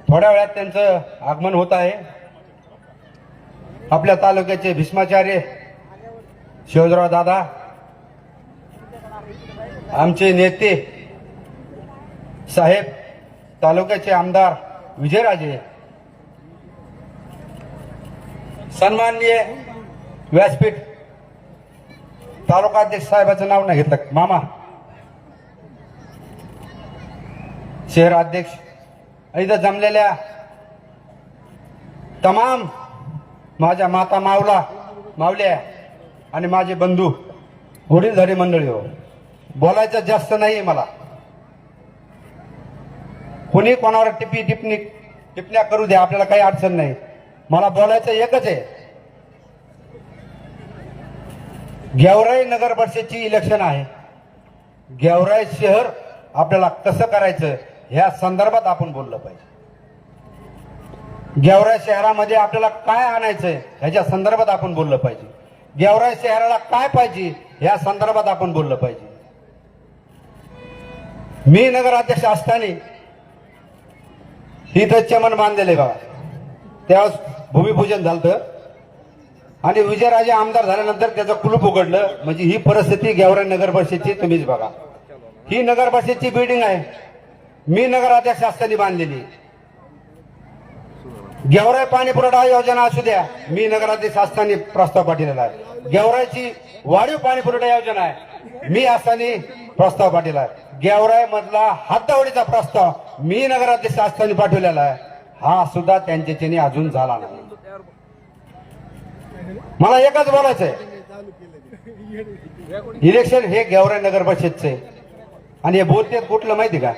थोड्या वेळात त्यांचं आगमन होत आहे। आपल्या तालुक्याचे भीष्माचार्य शिवराव दादा, आमचे नेते साहेब, तालुक्याचे आमदार विजयराजे, सन्माननीय व्यासपीठ तालुकाध्यक्ष साहेबाचं नाव नाही घेतलं, मामा शहराध्यक्ष, इथं जमलेल्या तमाम माझ्या माता मावल्या आणि माझे बंधू वडीलधारी मंडळी, हो बोलायचं जास्त नाही मला। कोणी कोणावर टिप्पण्या करू द्या, आपल्याला काही अडचण नाही। मला बोलायचं एकच आहे, गेवराई नगर परिषदची इलेक्शन आहे। गेवराई शहर आपल्याला कसं करायचं ह्या संदर्भात आपण बोललं पाहिजे। गेवराई शहरामध्ये आपल्याला काय आणायचंय ह्याच्या संदर्भात आपण बोललं पाहिजे। गेवराई शहराला काय पाहिजे ह्या संदर्भात आपण बोललं पाहिजे। मी नगराध्यक्ष असताना इथं चमन बांधलेले बघा, त्यावेळेस भूमिपूजन झालं आणि विजयराजे आमदार झाल्यानंतर त्याचं कुलूप उघडलं। म्हणजे ही परिस्थिती गेवराई नगर परिषदची तुम्हीच बघा। ही नगर परिषदची बिल्डिंग आहे, मी नगराध्यक्ष असताना बांधलेली। गेवराई पाणी पुरवठा योजना असू द्या, मी नगराध्यक्ष असताना प्रस्ताव पाठवलेला आहे। गेवराईची वाढीव पाणी पुरवठा योजना आहे, मी असताना प्रस्ताव पाठवला आहे। गेवराई मधला हद्दवाढीचा प्रस्ताव मी नगराध्यक्ष असताना पाठवलेला आहे, हा सुद्धा त्यांच्याने अजून झाला नाही। मला एकच बोलायचंय, इलेक्शन हे गेवराई नगर परिषदचे आणि हे बोलते कुठलं माहिती का,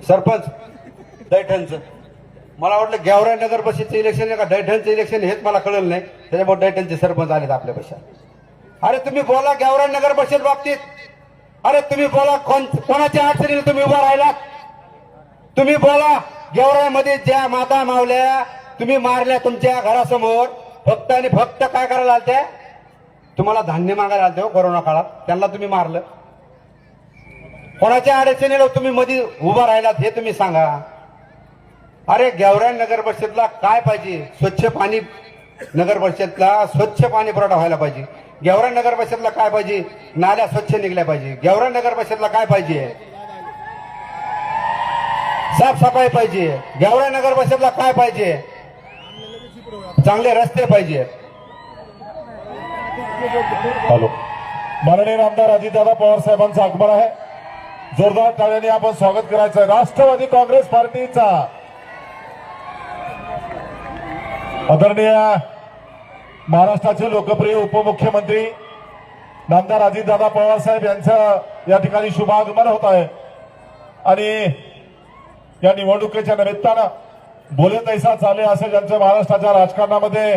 सरपंच दैठणचं। मला वाटलं गेवराई नगर परिषदचं इलेक्शन आहे का दैठणचं इलेक्शन हेच मला कळलं नाही, त्याच्यामुळे दैठणचे सरपंच आलेत आपल्या पेक्षा। अरे तुम्ही बोला गेवराई नगर परिषद बाबतीत, अरे तुम्ही बोला कोणाच्या अडचणीला तुम्ही उभा राहिलात, तुम्ही बोला गेवराई मध्ये ज्या माता मावल्या तुम्ही मारल्या तुमच्या घरासमोर, फक्त आणि फक्त काय करायला आलत्या, तुम्हाला धान्य मागायला आलते हो कोरोना काळात, त्यांना तुम्ही मारलं। कोणाच्या अडचणीला तुम्ही मध्ये उभा राहिलात हे तुम्ही सांगा। अरे गेवराई नगर परिषदला काय पाहिजे, स्वच्छ पाणी, नगर परिषदला स्वच्छ पाणी पुरवठा व्हायला पाहिजे। गेवराई नगर परिषदला काय पाहिजे, नाल्या स्वच्छ निघल्या पाहिजे। गेवराई नगर परिषदला काय पाहिजे, साफसफाई पाहिजे। गेवराई नगर परिषदला काय पाहिजे, चांगले रस्ते पाहिजे। हॅलो, माननीय आमदार अजितदादा पवार साहेबांचं आगमन आहे, जोरदार टाळ्यांनी आपण स्वागत करायचं। राष्ट्रवादी काँग्रेस पार्टीचा आदरणीय महाराष्ट्राचे लोकप्रिय उपमुख्यमंत्री नामदार अजितदादा पवार साहेब यांचं या ठिकाणी शुभागमन होत आहे आणि या निवडणुकीच्या निमित्तानं बोले तैसा चाले असं ज्यांचं महाराष्ट्राच्या राजकारणामध्ये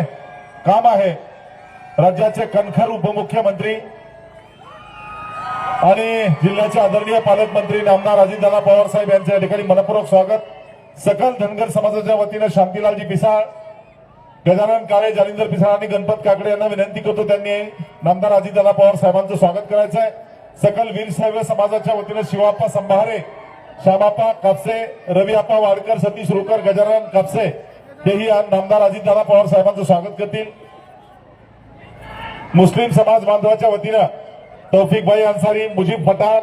काम आहे, राज्याचे कणखर उपमुख्यमंत्री आणि जिल्ह्याचे आदरणीय पालकमंत्री नामदार अजितदादा पवार साहेब यांचे या ठिकाणी मनपूर्वक स्वागत। सकल धनगर समाजाच्या वतीनं शांतीलालजी पिसाळ, गजानन काळे, जालिंदर पिसाळ आणि गणपत काकडे यांना विनंती करतो त्यांनी नामदार अजितदादा पवार साहेबांचं स्वागत करायचं आहे। सकल वीरशैव समाजाच्या वतीनं शिवाप्पा संभारे, श्यामाप्पा कापसे, रविआप्पा वाडकर, सतीश रुकर, गजानन कापसे हेही नामदार अजितदादा पवार साहेबांचं स्वागत करतील। मुस्लिम समाज बांधवाच्या वतीनं तौफिक भाई अन्सारी, मुजीब पठाण,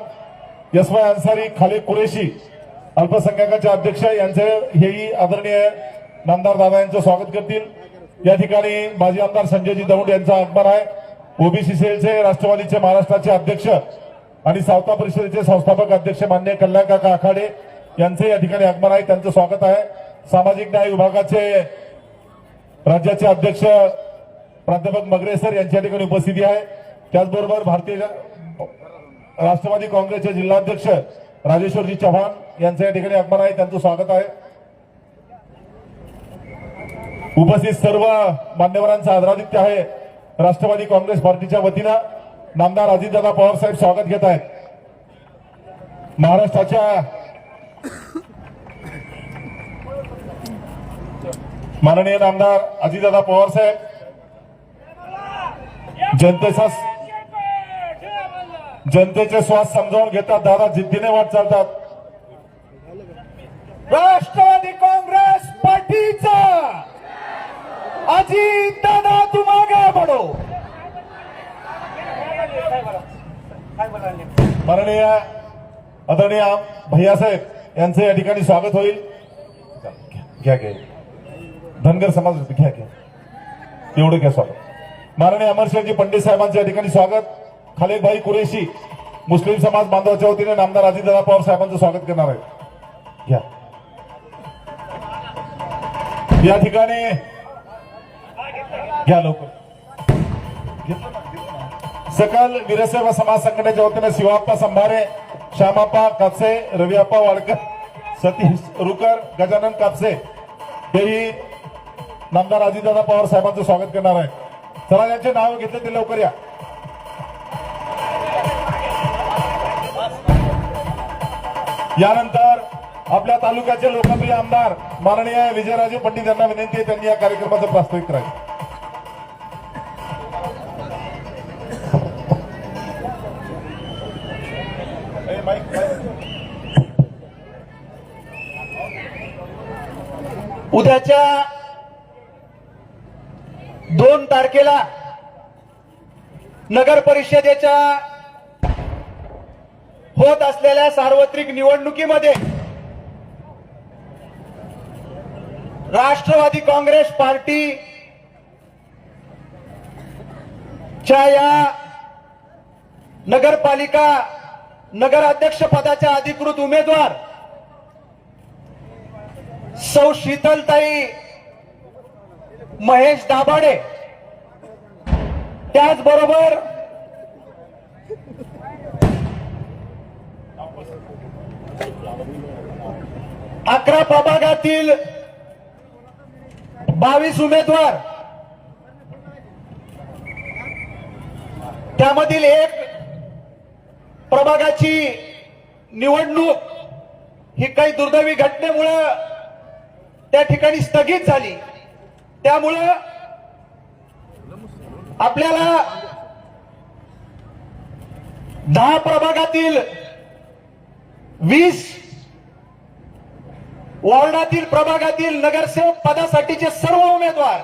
यसवाई अन्सारी, खालिद कुरेशी, अल्पसंख्याकाचे अध्यक्ष यांचे हेही आदरणीय नामदार दादा यांचं स्वागत करतील। या ठिकाणी माजी आमदार संजयजी दौंड यांचं आगमन आहे। ओबीसी सेलचे राष्ट्रवादीचे महाराष्ट्राचे अध्यक्ष आणि सावता परिषदेचे संस्थापक अध्यक्ष माननीय कल्याणकाका आखाडे यांचे या ठिकाणी आगमन आहे, त्यांचं स्वागत आहे। सामाजिक न्याय विभागाचे राज्याचे अध्यक्ष प्राध्यापक मगरेसर यांच्या ठिकाणी उपस्थिती आहे। त्याचबरोबर भारतीय राष्ट्रवादी काँग्रेसचे जिल्हाध्यक्ष राजेश्वरजी चव्हाण यांचं या ठिकाणी आगमन आहे, त्यांचं स्वागत आहे। उपस्थित सर्व मान्यवरांचं आदरातिथ्य आहे। राष्ट्रवादी काँग्रेस पार्टीच्या वतीनं नामदार अजितदादा पवार साहेब स्वागत घेत आहेत। महाराष्ट्राच्या माननीय नामदार अजितदादा पवार साहेब जनतेचा जनतेचे श्वास समजावून घेतात. दादा जिद्दीने वाट चालतात. राष्ट्रवादी काँग्रेस पार्टीचा अजित दादा तुम आगे बढ़ो. माननीय आदरणीय भैयासाहेब यांचे या ठिकाणी स्वागत होईल. घ्या घ्या धनगर समाज घ्या घ्या एवढं घ्या स्वागत. माननीय अमरशेखजी पंडित साहेबांचे या ठिकाणी स्वागत. खालेकभाई कुरेशी मुस्लिम समाज बांधवाच्या वतीने नामदार अजितदादा पवार साहेबांचं स्वागत करणार आहे. घ्या या ठिकाणी घ्या लवकर. सकल वीरशैव समाज संघटनेच्या वतीने शिवाप्पा संभारे, श्यामाप्पा कापसे, रविअप्पा वाडकर, सतीश रुकर, गजानन कापसे हेही नामदार अजितदादा पवार साहेबांचं स्वागत करणार आहे. चला यांचे नाव घेतले ते लवकर या. यानंतर आपल्या तालुक्याचे लोकप्रिय आमदार माननीय विजयराजे पंडित यांना विनंती आहे त्यांनी या कार्यक्रमाचं प्रास्ताविक करायचं. उद्याच्या 2 तारखेला नगर परिषदेच्या होत असलेल्या सार्वत्रिक निवडणुकीमध्ये राष्ट्रवादी काँग्रेस पार्टी च्या या नगरपालिका नगराध्यक्ष पदाच्या अधिकृत उमेदवार सौ शीतलताई महेश दाभाडे, त्याचबरोबर अकरा प्रभागातील 22 उमेदवार, त्यामधील एक प्रभागाची निवडणूक ही काही दुर्दैवी घटनेमुळे त्या ठिकाणी स्थगित झाली. त्यामुळं आपल्याला 10 प्रभागातील 20 वॉर्डातील प्रभागातील नगरसेवक पदासाठीचे सर्व उमेदवार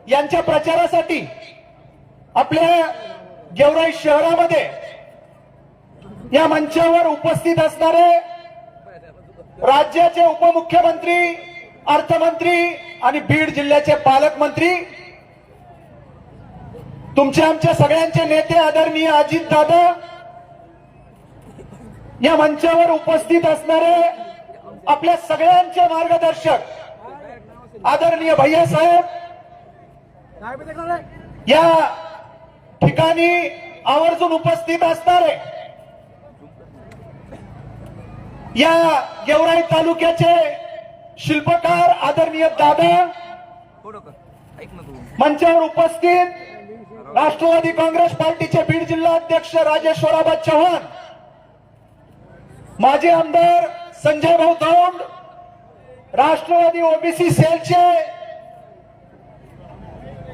यांच्या प्रचारासाठी आपल्या गेवराई शहरामध्ये या मंचावर उपस्थित असणारे राज्याचे उपमुख्यमंत्री, अर्थमंत्री आणि बीड जिल्ह्याचे पालकमंत्री, तुमचे आमच्या सगळ्यांचे नेते आदरणीय अजितदादा, या मंचावर उपस्थित असणारे आपल्या सगळ्यांचे मार्गदर्शक आदरणीय भैयासाहेब, या ठिकाणी आवर्जून उपस्थित असणारे या गेवराई तालुक्याचे शिल्पकार आदरणीय दादा, मंचावर उपस्थित राष्ट्रवादी काँग्रेस पार्टीचे बीड जिल्हा अध्यक्ष राजेश्वराबा चव्हाण, माजी आमदार संजय भाऊ दौंड, राष्ट्रवादी ओबीसी सेलचे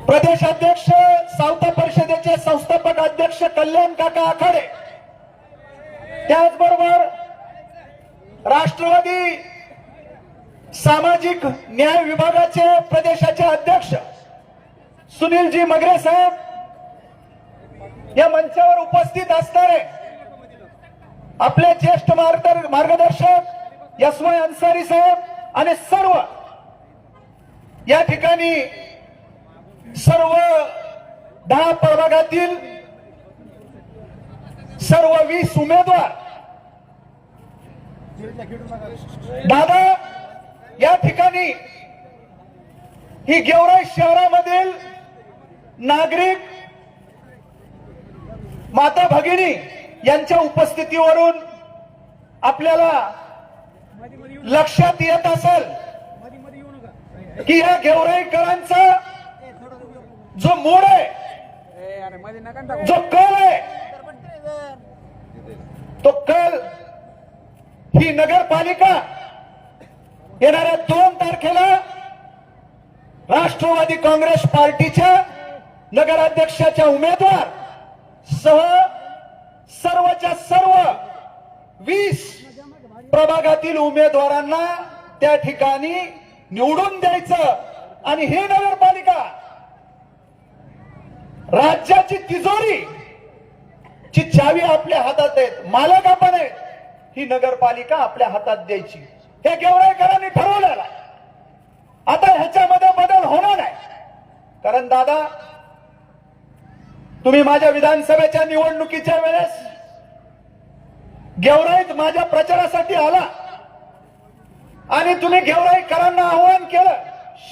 प्रदेशाध्यक्ष, सावता परिषदेचे संस्थापक अध्यक्ष कल्याण काका आखाडे, त्याचबरोबर राष्ट्रवादी सामाजिक न्याय विभागाचे प्रदेशाचे अध्यक्ष सुनीलजी मगरे साहेब, या मंचावर उपस्थित असणारे आपले ज्येष्ठ मार्गदर्शक यशवंत अन्सारी साहेब आणि सर्व या ठिकाणी सर्व 10 प्रभागातील सर्व 20 उमेदवार, दादा या ठिकाणी ही गेवराई शहरामधील नागरिक माता भगिनी यांच्या उपस्थितीवरून आपल्याला लक्षात येत असेल की या गेवराईकरांचा जो मूळ आहे, जो कल आहे, तो कल ही नगरपालिका येणाऱ्या 2 तारखेला राष्ट्रवादी काँग्रेस पार्टीच्या नगराध्यक्षाच्या उमेदवार सह सर्वच्या सर्व 20 प्रभागातील उमेदवारांना त्या ठिकाणी निवडून द्यायचं आणि ही नगरपालिका राज्याची तिजोरी ची चावी आपल्या हातात आहेत, मालक आपण आहेत, ही नगरपालिका आपल्या हातात द्यायची हे गेवराईकरांनी ठरवलेलं आहे. आता ह्याच्यामध्ये बदल होणार नाही. कारण दादा, तुम्ही माझ्या विधानसभेच्या निवडणुकीच्या वेळेस गेवराईत माझ्या प्रचारासाठी आला आणि तुम्ही गेवराईकरांना आवाहन केलं.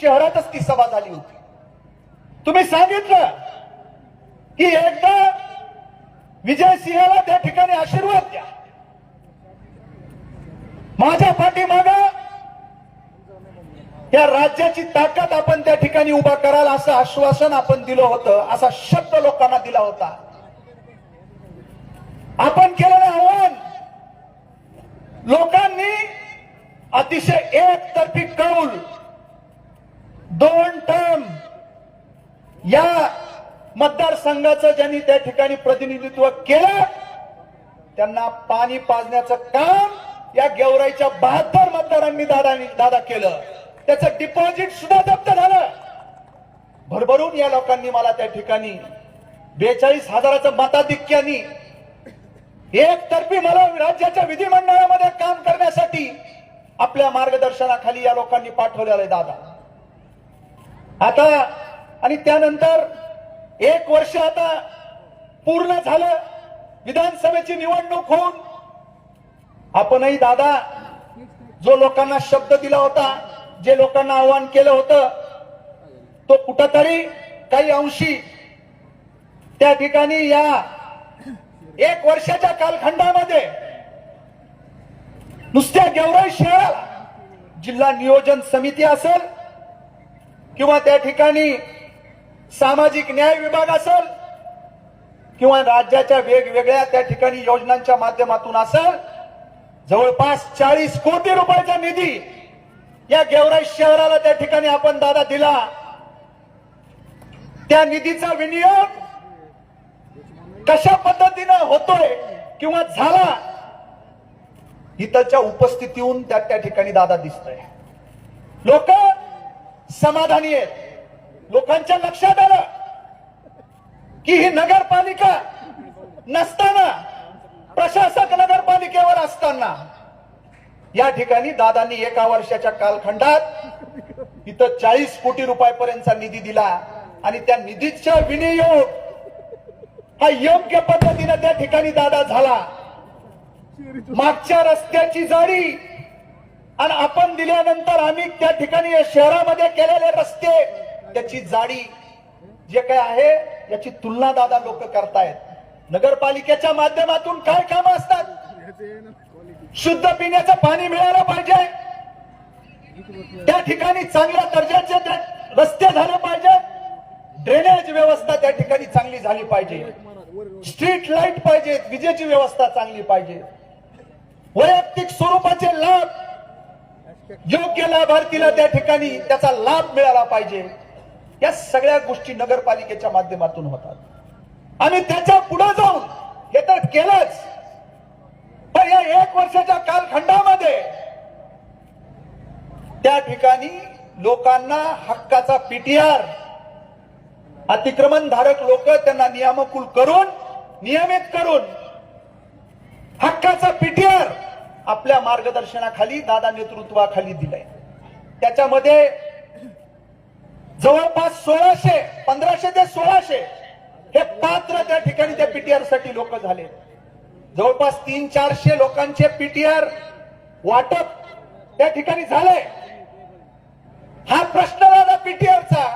शहरातच ती सभा झाली होती. तुम्ही सांगितलं की एकदा विजय सिंहाला त्या ठिकाणी आशीर्वाद द्या. माझ्या पाठीमागं या राज्याची ताकद आपण त्या ठिकाणी उभा कराल असं आश्वासन आपण दिलं होतं, असा शब्द लोकांना दिला होता. आपण केलेलं आव्हान लोकांनी अतिशय एकतर्फी कौल 2 टर्म या मतदारसंघाचं ज्यांनी त्या ठिकाणी प्रतिनिधित्व केलं त्यांना पाणी पाजण्याचं काम या गेवराईच्या 72 मतदारांनी दादा केलं. त्याचं डिपॉझिट सुद्धा जप्त झालं. भरभरून या लोकांनी मला त्या ठिकाणी 42,000चं मताधिक्यानी एकतर्फी मला राज्याच्या विधिमंडळामध्ये काम करण्यासाठी आपल्या मार्गदर्शनाखाली या लोकांनी पाठवलेलं आहे दादा. आता आणि त्यानंतर 1 वर्ष आता पूर्ण झालं विधानसभेची निवडणूक होऊन. आपणही दादा जो लोकांना शब्द दिला होता, जे लोकांना आवाहन केलं होतं, तो कुठंतरी काही अंशी त्या ठिकाणी या 1 वर्षाच्या कालखंडामध्ये नुसत्या गेवराई शहराला जिल्हा नियोजन समिती असेल किंवा त्या ठिकाणी सामाजिक न्याय विभाग असेल किंवा राज्याच्या वेगवेगळ्या त्या ठिकाणी योजनांच्या माध्यमातून असेल, जवळपास 40 कोटी रुपयाचा निधी या गेवराई शहराला त्या ठिकाणी आपण दादा दिला. त्या निधीचा विनियोग कशा पद्धतीनं होतोय किंवा झाला इथच्या उपस्थितीहून त्या ठिकाणी दादा दिसतंय. लोक समाधानी आहेत. लोकांच्या लक्षात आलं की ही नगरपालिका नसताना, प्रशासक नगरपालिकेवर असताना या ठिकाणी दादांनी 1 वर्षाच्या कालखंडात इथं 40 कोटी रुपयापर्यंतचा निधी दिला आणि त्या निधीचा विनियोग हा योग्य पद्धतीने त्या ठिकाणी दादा झाला. मागच्या रस्त्याची जाडी आणि आपण दिल्यानंतर आम्ही त्या ठिकाणी या शहरामध्ये केलेले रस्ते त्याची जाडी जे काय आहे याची तुलना दादा लोक करतायत. नगरपालिकेच्या माध्यमातून काय कामं असतात? शुद्ध पिण्याचं पाणी मिळालं पाहिजे, त्या ठिकाणी चांगल्या दर्जाचे रस्ते झाले पाहिजे, ड्रेनेज व्यवस्था त्या ठिकाणी चांगली झाली पाहिजे, स्ट्रीट लाईट पाहिजेत, विजेची व्यवस्था चांगली पाहिजे, वैयक्तिक स्वरूपाचे लाभ योग्य लाभार्थीला त्या ठिकाणी त्याचा लाभ मिळाला पाहिजे. या सगळ्या गोष्टी नगरपालिकेच्या माध्यमातून होतात आणि त्याच्या पुढे जाऊन हे तर केलंच, पण या 1 वर्षाच्या कालखंडामध्ये त्या ठिकाणी लोकांना हक्काचा पीटीआर, अतिक्रमण धारक लोक त्यांना नियामकुल करून नियमित करून हक्काचा पीटीआर आपल्या मार्गदर्शनाखाली दादा नेतृत्वाखाली दिलाय. त्याच्यामध्ये जवळपास 1500 ते 1600 हे पात्र त्या ठिकाणी त्या पीटीआर साठी लोक झाले. जवळपास 300-400 लोकांचे पीटीआर वाटप त्या ठिकाणी झाले. हा प्रश्न दादा पीटीआरचा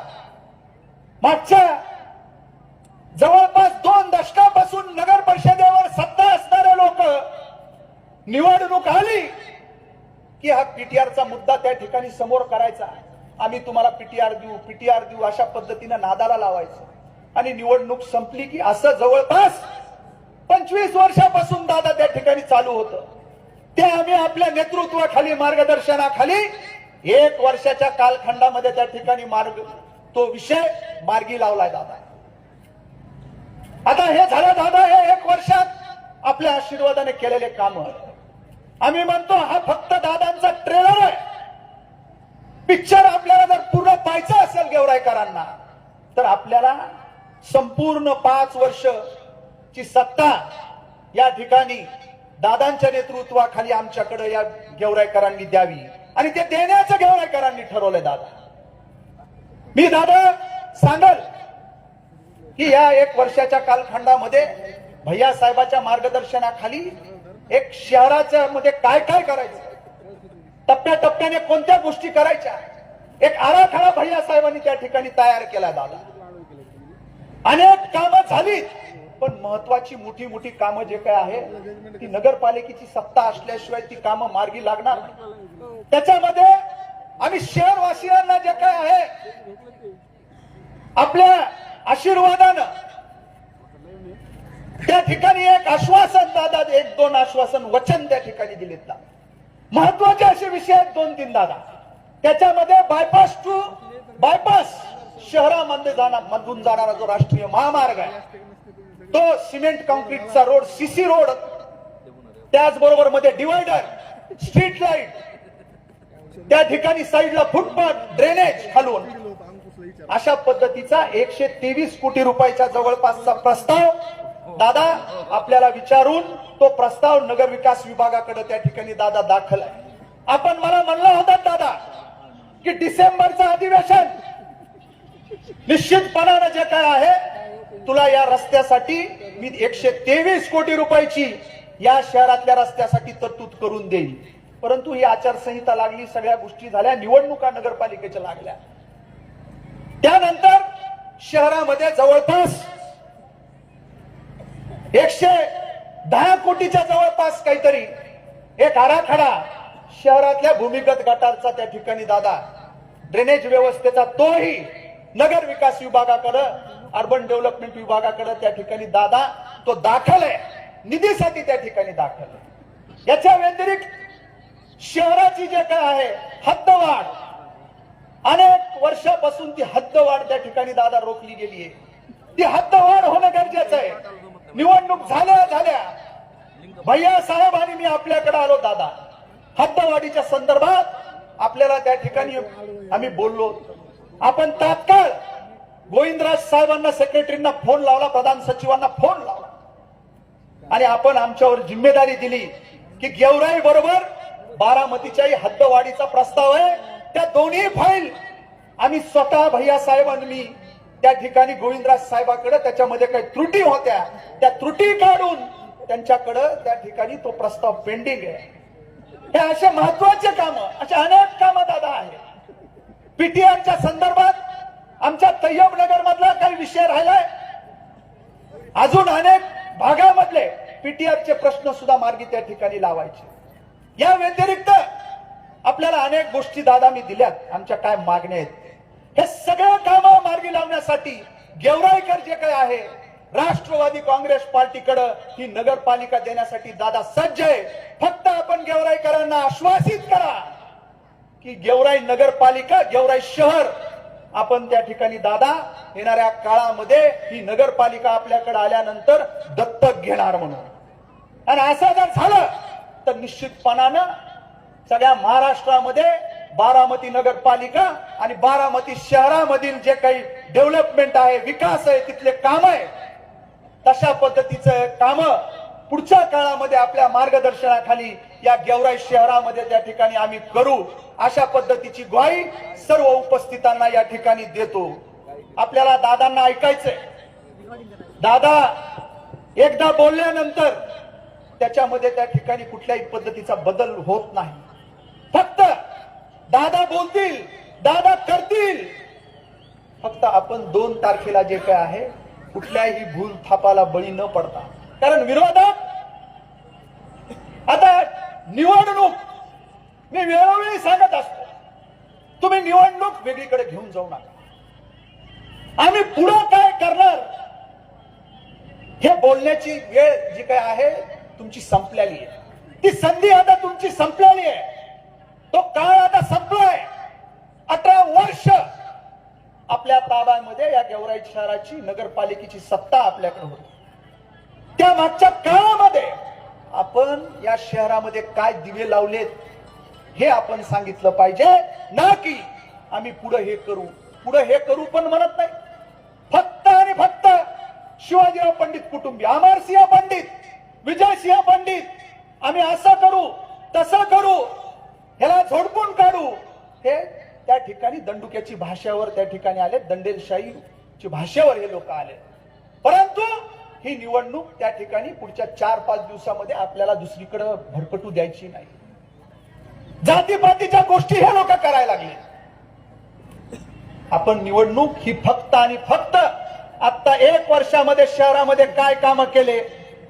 मागच्या जवळपास 2 दशकापासून नगर परिषदेवर सत्ता असणारे लोक निवडणूक आली की हा पीटीआरचा मुद्दा त्या ठिकाणी समोर करायचा. आम्ही तुम्हाला पीटीआर देऊ अशा पद्धतीने नादाला लावायचं आणि निवडणूक संपली की असं जवळपास 25 वर्षापासून दादा त्या ठिकाणी चालू होतं. ते आम्ही आपल्या नेतृत्वाखाली मार्गदर्शनाखाली 1 वर्षाच्या कालखंडामध्ये त्या ठिकाणी तो विषय मार्गी लावलाय दादा. आता हे झालं दादा, हे 1 वर्षात आपल्या आशीर्वादाने केलेले काम. आम्ही म्हणतो हा फक्त दादांचा ट्रेलर आहे. पिक्चर आपल्याला जर पूर्ण पाहायचं असेल गेवराईकरांना तर आपल्याला संपूर्ण 5 वर्षची सत्ता या ठिकाणी दादांच्या नेतृत्वाखाली आमच्याकडे या गेवराईकरांनी द्यावी आणि ते देण्याचं गेवराईकरांनी ठरवलंय. मी दादा सांगल की या 1 वर्षाच्या कालखंडामध्ये भैया साहेबाच्या मार्गदर्शनाखाली एक शहराच्या मध्ये काय काय करायचं, टप्प्याटप्प्याने कोणत्या गोष्टी करायच्या, एक आराखडा भैया साहेबांनी त्या ठिकाणी तयार केला. दादा अनेक कामं झाली, पण महत्वाची मोठी मोठी कामं जे काय आहे ती नगरपालिकेची सत्ता असल्याशिवाय ती कामं मार्गी लागणार. त्याच्यामध्ये आम्ही शहरवासियांना जे काय आहे आपल्या आशीर्वादानं त्या ठिकाणी एक आश्वासन, दादा 1-2 आश्वासन वचन त्या ठिकाणी दिलेत. महत्वाचे असे विषय आहेत 2-3 दादा. त्याच्यामध्ये बायपास टू बायपास शहरामध्ये मधून जाणारा जो राष्ट्रीय महामार्ग आहे तो सिमेंट कॉन्क्रीटचा रोड, सीसी रोड, त्याचबरोबर मध्ये डिवायडर, स्ट्रीट लाईट, त्या ठिकाणी साईडला फुटपाथ, ड्रेनेज खालून, अशा पद्धतीचा 123 कोटी रुपयाच्या जवळपासचा प्रस्ताव दादा आपल्याला विचारून तो प्रस्ताव नगर विकास विभागाकडे त्या ठिकाणी दादा दाखल आहे. आपण मला म्हणला होता दादा की डिसेंबरचं अधिवेशन निश्चितपणानं जे काय आहे तुला या रस्त्यासाठी मी 123 कोटी रुपयाची या शहरातल्या रस्त्यासाठी तरतूद करून देईल. परंतु ही आचारसंहिता लागली, सगळ्या गोष्टी झाल्या, निवडणुका नगरपालिकेच्या लागल्या. त्यानंतर शहरामध्ये जवळपास 110 कोटीच्या जवळपास काहीतरी एक आराखडा शहरातल्या भूमिगत गटारचा त्या ठिकाणी दादा, ड्रेनेज व्यवस्थेचा तोही नगर विकास विभागाकडे, अर्बन डेव्हलपमेंट विभागाकडे त्या ठिकाणी दादा तो दाखल आहे, निधीसाठी त्या ठिकाणी दाखल आहे. याच्या व्यतिरिक्त शहराची जे काय आहे हद्दवाढ, अनेक वर्षापासून ती हद्दवाढ त्या ठिकाणी दादा रोखली गेली आहे. ती हद्दवाढ होणं गरजेचं आहे. निवडणूक झाल्या भैया साहेब आणि मी आपल्याकडे आलो दादा, हद्दवाढीच्या संदर्भात आपल्याला त्या ठिकाणी आम्ही बोललो. आपण तात्काळ गोविंदराज साहेबांना, सेक्रेटरींना फोन लावला, प्रधान सचिवांना फोन लावला आणि आपण आमच्यावर जिम्मेदारी दिली की गेवराई बरोबर बारामतीच्याही हद्दवाढीचा प्रस्ताव आहे. त्या दोन्ही फाईल आम्ही स्वतः भैया साहेब आणि मी त्या ठिकाणी गोविंदराज साहेबांकडे, त्याच्यामध्ये काही त्रुटी होत्या त्या त्रुटी काढून त्यांच्याकडे त्या ठिकाणी तो प्रस्ताव पेंडिंग आहे. हे असे महत्वाचे कामं, असे अनेक कामं दादा आहेत. पीटीआरच्या संदर्भात आमच्या तय्यब नगर मधला काही विषय राहिलाय, अजून अनेक भागामधले पीटीआरचे प्रश्न सुद्धा मार्गी त्या ठिकाणी लावायचे. या व्यतिरिक्त आपल्याला अनेक गोष्टी दादा मी दिल्यात, आमच्या काय मागण्या आहेत. हे सगळं कामं मार्गी लावण्यासाठी गेवराईकर जे काय आहे राष्ट्रवादी काँग्रेस पार्टीकडे ही नगरपालिका देण्यासाठी दादा सज्ज आहे. फक्त आपण गेवराईकरांना आश्वासित करा की गेवराई नगरपालिका, गेवराई शहर आपण त्या ठिकाणी दादा येणाऱ्या काळामध्ये ही नगरपालिका आपल्याकडे आल्यानंतर दत्तक घेणार म्हणून. आणि असं जर झालं तर निश्चितपणानं सगळ्या महाराष्ट्रामध्ये बारामती नगरपालिका आणि बारामती शहरामधील जे काही डेव्हलपमेंट आहे, विकास आहे, तिथले काम आहे, तशा पद्धतीचं काम पुढच्या काळामध्ये आपल्या मार्गदर्शनाखाली या गेवराई शहरामध्ये त्या ठिकाणी आम्ही करू, अशा पद्धतीची ग्वाही सर्व उपस्थितांना या ठिकाणी देतो. आपल्याला दादांना ऐकायचंय. दादा एकदा बोलल्यानंतर त्याच्यामध्ये त्या ठिकाणी कुठल्याही पद्धतीचा बदल होत नाही. फक्त दादा बोलतील, दादा करतील. फक्त आपण 2 तारखेला जे काय आहे कुठल्याही भूल थापाला बळी न पडता, कारण विरोधक आता निवडणूक, मी वेळोवेळी सांगत असतो, तुम्ही निवडणूक वेगळीकडे घेऊन जाऊ नका. आम्ही पुढे काय करणार हे बोलण्याची वेळ जी काय आहे तुमची संपलेली आहे. ती संधी आता तुमची संपलेली आहे. तो काळ आता संपलाय. 18 वर्ष आपल्या ताब्यामध्ये या गेवराई शहराची नगरपालिकेची सत्ता आपल्याकडे होती. त्या मागच्या काळामध्ये आपण या शहरामध्ये काय दिवे लावलेत हे आपण सांगितलं पाहिजे, ना की आम्ही पुढे हे करू पण म्हणत नाही. फक्त आणि फक्त शिवाजीराव पंडित कुटुंबीय, अमरसिंह पंडित, विजयसिंह पंडित, आम्ही असं करू तसं करू, ह्याला झोडपून काढू, हे त्या ठिकाणी दंडुक्याची भाषेवर त्या ठिकाणी आले, दंडेलशाहीची भाषेवर हे लोक आले. परंतु ही निवडणूक त्या ठिकाणी पुढच्या 4-5 दिवसामध्ये आपल्याला दुसरीकडे भरकटू द्यायची नाही. जातीपातीच्या गोष्टी हे लोक करायला लागले. आपण निवडणूक ही फक्त आणि फक्त आता 1 वर्षामध्ये शहरामध्ये काय कामं केले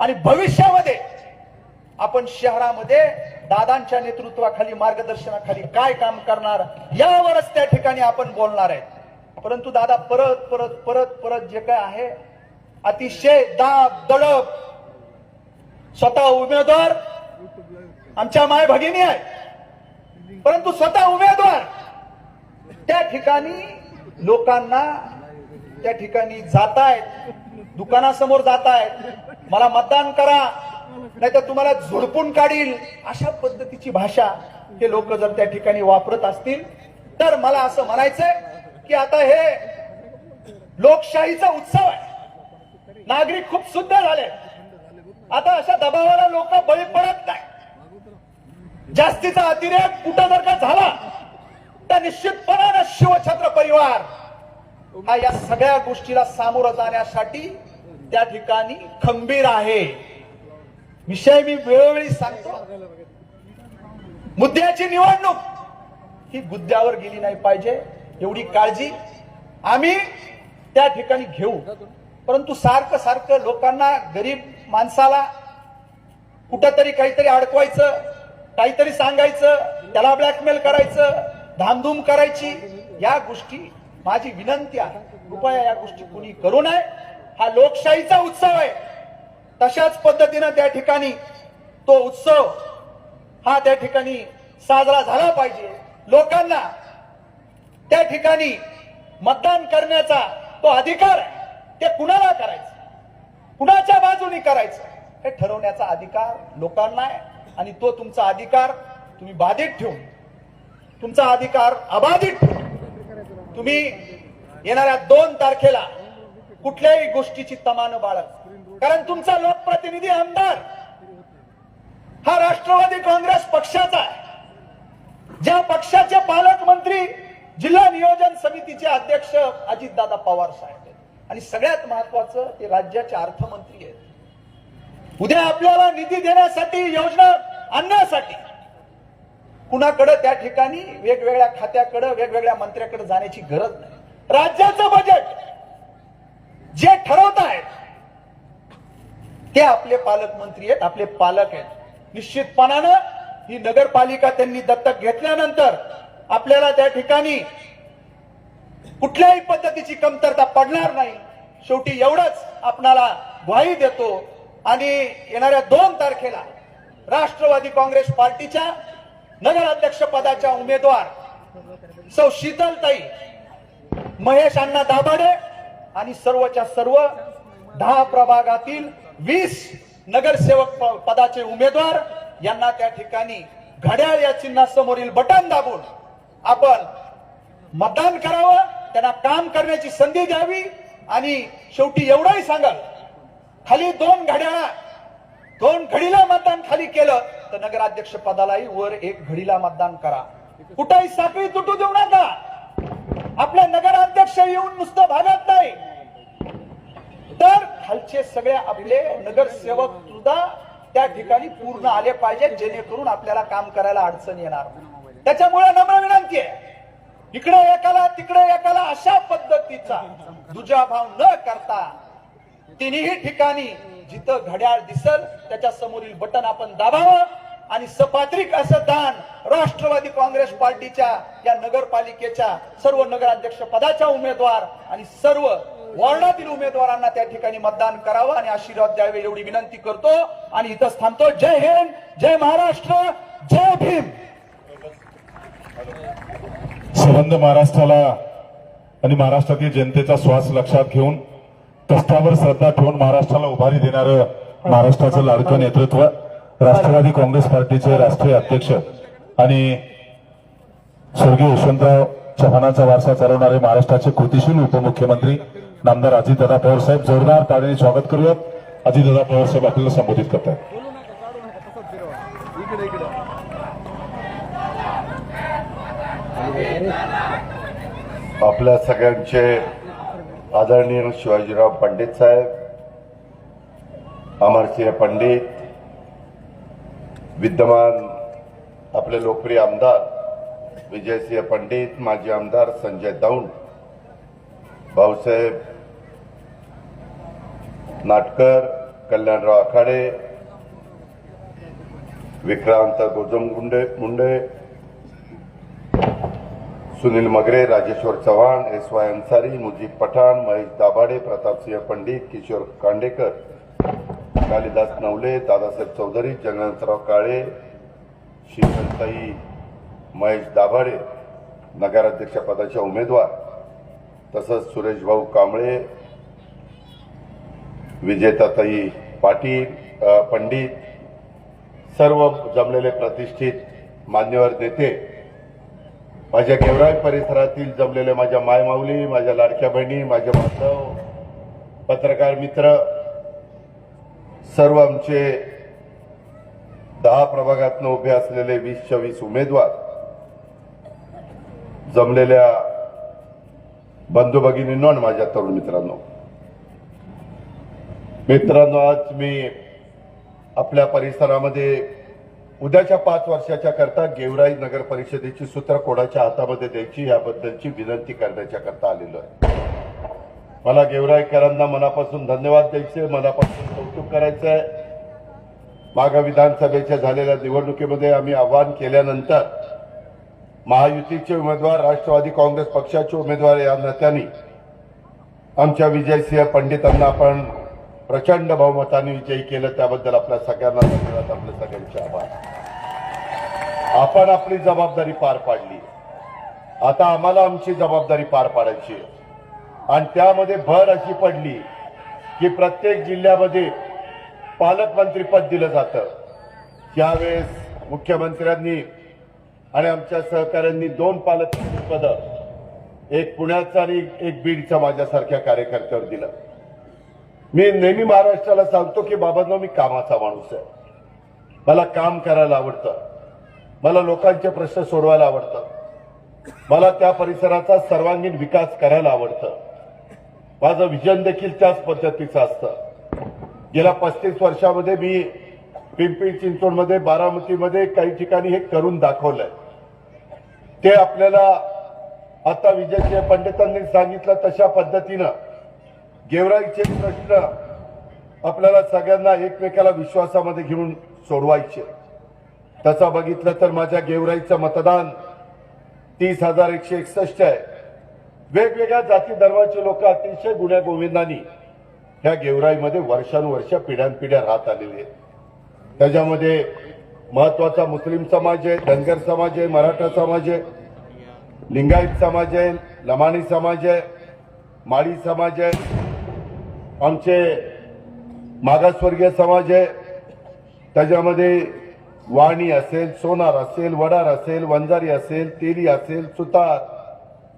आणि भविष्यामध्ये आपण शहरामध्ये दादांच्या नेतृत्वाखाली, मार्गदर्शनाखाली काय काम करणार यावरच त्या ठिकाणी आपण बोलणार आहे. परंतु दादा परत परत परत परत जे काय आहे अतिशय दाब दडप, स्वतः उमेदवार आमच्या माय भगिनी आहे, परंतु स्वतः उमेदवार त्या ठिकाणी लोकांना त्या ठिकाणी जातायत, दुकानासमोर जातायत, मला मतदान करा नाही तर तुम्हाला झोडपून काढील, अशा पद्धतीची भाषा हे लोक जर त्या ठिकाणी वापरत असतील तर मला असं म्हणायचंय की आता हे लोकशाहीचा उत्सव आहे. नागरिक खूप शुद्ध झाले. आता अशा दबावाला लोक बळी पडत नाही. जास्तीचा अतिरेक कुठं जर का झाला तर निश्चितपणाने शिवछत्र परिवार हा या सगळ्या गोष्टीला सामोरं जाण्यासाठी त्या ठिकाणी खंबीर आहे. विषय मी वेळोवेळी सांगतो, मुद्द्याची निवडणूक ही गुद्द्यावर गेली नाही पाहिजे एवढी काळजी आम्ही त्या ठिकाणी घेऊ. परंतु सारखं सारखं लोकांना, गरीब माणसाला कुठंतरी काहीतरी अडकवायचं, काहीतरी सांगायचं, त्याला ब्लॅकमेल करायचं, धामधूम करायची, या गोष्टी माझी विनंती आहे, कृपया या गोष्टी कुणी करू नये. हा लोकशाहीचा उत्सव आहे. तशाच पद्धतीनं त्या ठिकाणी तो उत्सव हा त्या ठिकाणी साजरा झाला पाहिजे. लोकांना त्या ठिकाणी मतदान करण्याचा तो अधिकार आहे. ते कुणाला करायचं, कुणाच्या बाजूने करायचं हे ठरवण्याचा अधिकार लोकांना आहे. आणि तो तुमचा अधिकार तुम्ही बाधित ठेवून, तुमचा अधिकार अबाधित ठेवून तुम्ही येणाऱ्या 2 तारखेला कुठल्याही गोष्टीची तमा न बाळगता, कारण तुमचा लोकप्रतिनिधी आमदार हा राष्ट्रवादी काँग्रेस पक्षाचा आहे. ज्या पक्षाचे पालकमंत्री, जिल्हा नियोजन समितीचे अध्यक्ष अजितदादा पवार साहेब आहेत आणि सगळ्यात महत्वाचं ते राज्याचे अर्थमंत्री आहेत. उद्या आपल्याला निधी देण्यासाठी, योजना आणण्यासाठी कुणाकडे त्या ठिकाणी वेगवेगळ्या खात्याकडे, वेगवेगळ्या मंत्र्याकडे जाण्याची गरज नाही. राज्याचं बजेट जे ठरवत आहेत ते आपले पालकमंत्री आहेत, आपले पालक आहेत. निश्चितपणानं ही नगरपालिका त्यांनी दत्तक घेतल्यानंतर आपल्याला त्या ठिकाणी कुठल्याही पद्धतीची कमतरता पडणार नाही. शेवटी एवढंच आपणाला ग्वाही देतो. आणि येणाऱ्या 2 तारखेला राष्ट्रवादी काँग्रेस पार्टीच्या नगराध्यक्ष पदाच्या उमेदवार सौ शीतलताई, महेश अण्णा दाभाडे आणि सर्वच्या सर्व 10 प्रभागातील 20 नगरसेवक पदाचे उमेदवार यांना त्या ठिकाणी घड्याळ या चिन्हासमोरील बटन दाबून आपण मतदान करावं, त्यांना काम करण्याची संधी द्यावी. आणि शेवटी एवढंही सांगाल, खाली 2 घडीला मतदान खाली केलं तर नगराध्यक्ष पदालाही वर 1 घडीला मतदान करा. कुठेही साखळी तुटू देऊ नका. आपले नगराध्यक्ष येऊन नुसतं भागत नाही, तर खालचे सगळे आपले नगरसेवक सुद्धा त्या ठिकाणी पूर्ण आले पाहिजे, जेणेकरून आपल्याला काम करायला अडचण येणार. त्याच्यामुळे नम्र विनंती आहे, इकडे एकाला तिकडे एकाला अशा पद्धतीचा दुजाभाव न करता तिन्ही ठिकाणी जिथं घड्याळ दिसल त्याच्या समोरील बटन आपण दाबावं आणि सपात्रिक असं दान राष्ट्रवादी काँग्रेस पार्टीच्या या नगरपालिकेच्या सर्व नगराध्यक्ष पदाच्या उमेदवार आणि सर्व वॉर्डातील उमेदवारांना त्या ठिकाणी मतदान करावं आणि आशीर्वाद द्यावे एवढी विनंती करतो आणि इथंच थांबतो. जय हिंद, जय महाराष्ट्र, जय भीम. संबंध महाराष्ट्राला आणि महाराष्ट्रातील जनतेचा श्वास लक्षात घेऊन, कष्टावर श्रद्धा ठेवून महाराष्ट्राला उभारी देणारं महाराष्ट्राचं लाडकं नेतृत्व, राष्ट्रवादी काँग्रेस पार्टीचे राष्ट्रीय अध्यक्ष आणि स्वर्गीय यशवंतराव चव्हाणांचा वारसा चालवणारे महाराष्ट्राचे कृतिशील उपमुख्यमंत्री नामदार अजितदादा पवार साहेब, जोरदार टाळ्याने स्वागत करूयात. अजितदादा पवार साहेब आपल्याला संबोधित करतात. आपल्या सगळ्यांचे आदरणीय शिवाजीराव पंडित साहेब, अमरसिंह पंडित, विद्यमान आपले लोकप्रिय आमदार विजयसिंह पंडित, माजी आमदार संजय दौंड, भाऊसाहेब नाटकर, कल्याणराव आखाडे, विक्रांत मुंडे, सुनील मगरे, राजेश्वर चव्हाण, एस.वाय. अन्सारी, मुजीब पठाण, महेश दाभाडे, प्रतापसिंह पंडित, किशोर कांडेकर, कालिदास नवले, दादासाहेब चौधरी, जगन्नाथराव काळे, शीतलताई महेश दाभाडे, नगराध्यक्ष पदाच्या उमेदवार, तसंच सुरेश भाऊ कांबळे, विजेताताई पाटील, पंडित, सर्व जमलेले प्रतिष्ठित मान्यवर नेते, माझ्या गेवराई परिसरातील जमलेले माझ्या मायमाऊली, माझ्या लाडक्या बहिणी, माझे बांधव, पत्रकार मित्र, सर्व आमचे 10 प्रभागातून उभे असलेले 20-24 उमेदवार, जमलेल्या बंधू भगिनींनो आणि माझ्या तरुण मित्रांनो, आज मी आपल्या परिसरामध्ये उद्याच्या 5 वर्षाच्या करता गेवराई नगर परिषदेची सूत्र कोणाच्या हातामध्ये द्यायची याबद्दलची विनंती करण्याच्या करता आलेलो आहे. मला गेवराईकरांना मनापासून धन्यवाद द्यायचे, मनापासून कौतुक करायचं आहे. मागे विधानसभेच्या झालेल्या निवडणुकीमध्ये आम्ही आव्हान केल्यानंतर महायुतीचे उमेदवार, राष्ट्रवादी काँग्रेस पक्षाचे उमेदवार या नात्याने आमच्या विजयसिंह पंडितांना आपण प्रचंड बहुमताने विजयी केलं, त्याबद्दल आपल्या सगळ्यांना धन्यवाद, आपल्या सगळ्यांचे आभार. आपण आपली जबाबदारी पार पाडली, आता आम्हाला आमची जबाबदारी पार पाडायची आहे. आणि त्यामध्ये भर अशी पडली की प्रत्येक जिल्ह्यामध्ये पालकमंत्री पद दिलं जातं. त्यावेळेस मुख्यमंत्र्यांनी आणि आमच्या सहकाऱ्यांनी 2 पालकमंत्री पद, एक पुण्याचं आणि एक बीडचं माझ्यासारख्या कार्यकर्त्यावर दिलं. मी नेहमी महाराष्ट्राला सांगतो की बाबांनो, मी कामाचा माणूस आहे, मला काम करायला आवडतं, मला लोकांचे प्रश्न सोडवायला आवडतं, मला त्या परिसराचा सर्वांगीण विकास करायला आवडतं. माझं विजन देखील त्याच पद्धतीचं असतं. गेल्या 35 वर्षामध्ये मी पिंपरी चिंचवडमध्ये, बारामतीमध्ये काही ठिकाणी हे करून दाखवलंय. ते आपल्याला आता विजयसिंह पंडितांनी सांगितलं तशा पद्धतीनं गेवराईचे प्रश्न आपल्याला सगळ्यांना एकमेकाला विश्वासामध्ये घेऊन सोडवायचे. तसं बघितलं तर माझ्या गेवराईचं मतदान 30,161 आहे. वेगवेगळ्या जाती धर्माचे लोक अतिशय गुण्यागोविंदांनी ह्या गेवराईमध्ये वर्षानुवर्ष पिढ्यानपिढ्या राहत आलेले आहेत. त्याच्यामध्ये महत्वाचा मुस्लिम समाज आहे, धनगर समाज आहे, मराठा समाज आहे, लिंगायत समाज आहे, लमाणी समाज आहे, माळी समाज आहे, आमचे मागासवर्गीय समाज आहे. त्याच्यामध्ये वाणी असेल, सोनार असेल, वडार असेल, वंजारी असेल, तेली असेल, सुतार,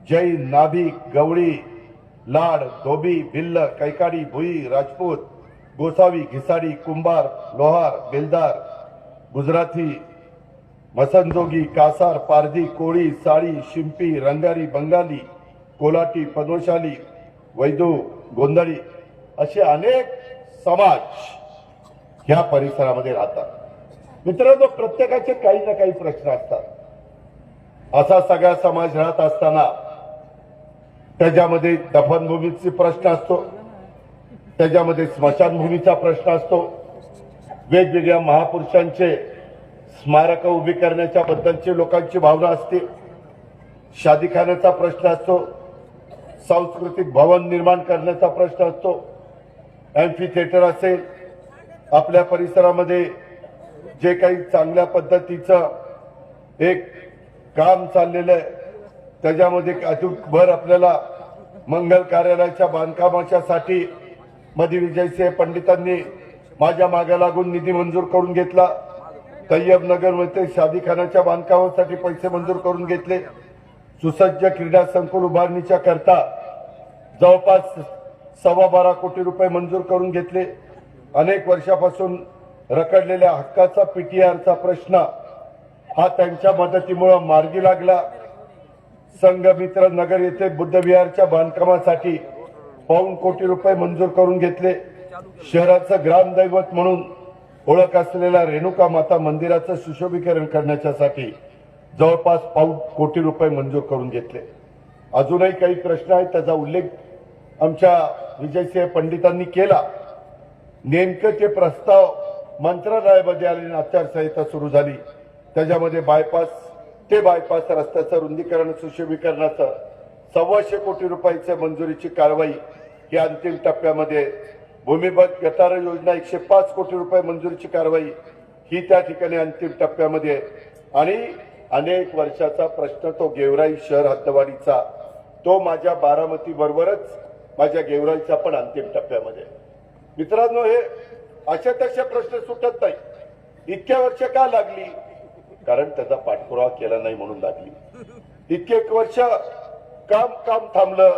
जैन, नाभिक, गवळी, लाड, धोबी, भिल्ल, कैकाडी, भुई, राजपूत, गोसावी, घिसाडी, कुंभार, लोहार, बेलदार, गुजराती, मसनजोगी, कासार, पारधी, कोळी, साळी, शिंपी, रंगारी, बंगाली, कोलाटी, पनोशाली, वैदू, गोंधळी असे अनेक समाज ह्या परिसरामध्ये राहतात. मित्रांनो, प्रत्येकाचे काही ना काही प्रश्न असतात. असा सगळा समाज राहत असताना त्याच्यामध्ये दफनभूमीचा प्रश्न असतो, त्याच्यामध्ये स्मशानभूमीचा प्रश्न असतो, वेगवेगळ्या महापुरुषांचे स्मारक उभी करण्याच्या बद्दलची लोकांची भावना असते, शादीखान्याचा प्रश्न असतो, सांस्कृतिक भवन निर्माण करण्याचा प्रश्न असतो, एम्फी थिएटर असेल. आपल्या परिसरामध्ये जे काही चांगल्या पद्धतीचं एक काम चाललेलं आहे त्याच्यामध्ये अचूक भर आपल्याला मंगल कार्यालयाच्या बांधकामाच्या साठी मध्ये विजयसिंह पंडितांनी माझ्या मागे लागून निधी मंजूर करून घेतला. तय्यब नगर मध्ये शादीखानाच्या बांधकामासाठी पैसे मंजूर करून घेतले. सुसज्ज क्रीडा संकुल उभारणीच्या करता जवळपास 12.25 कोटी रुपये मंजूर करून घेतले. अनेक वर्षापासून रखडलेल्या हक्काचा पीटीआरचा प्रश्न हा त्यांच्या मदतीमुळे मार्गी लागला. संघमित्र नगर येथे बुद्धविहारच्या बांधकामासाठी 1.25 कोटी रुपये मंजूर करून घेतले. शहराचं ग्रामदैवत म्हणून ओळख असलेल्या रेणुका माता मंदिराचं सुशोभीकरण करण्यासाठी जवळपास 1.25 कोटी रुपये मंजूर करून घेतले. अजूनही काही प्रश्न आहेत, त्याचा उल्लेख आमच्या विजयसिंह पंडितांनी केला. नेमकं ते प्रस्ताव मंत्रालयामध्ये आले, आचारसंहिता सुरू झाली. त्याच्यामध्ये बायपास रस्त्याचं रुंदीकरण सुशोभीकरणाचं 1.25 कोटी रुपयाच्या मंजुरीची कारवाई ही अंतिम टप्प्यामध्ये. भूमिगत गटार योजना 105 कोटी रुपये मंजुरीची कारवाई ही त्या ठिकाणी अंतिम टप्प्यामध्ये. आणि अनेक वर्षाचा प्रश्न तो गेवराई शहर हद्दवाढीचा, तो माझ्या बारामती बरोबरच माझ्या गेवराईचा पण अंतिम टप्प्यामध्ये. मित्रांनो, हे अशा तशा प्रश्न सुटत नाही. इतक्या वर्ष का लागली? कारण त्याचा पाठपुरावा केला नाही म्हणून लागली. इतके वर्ष काम थांबलं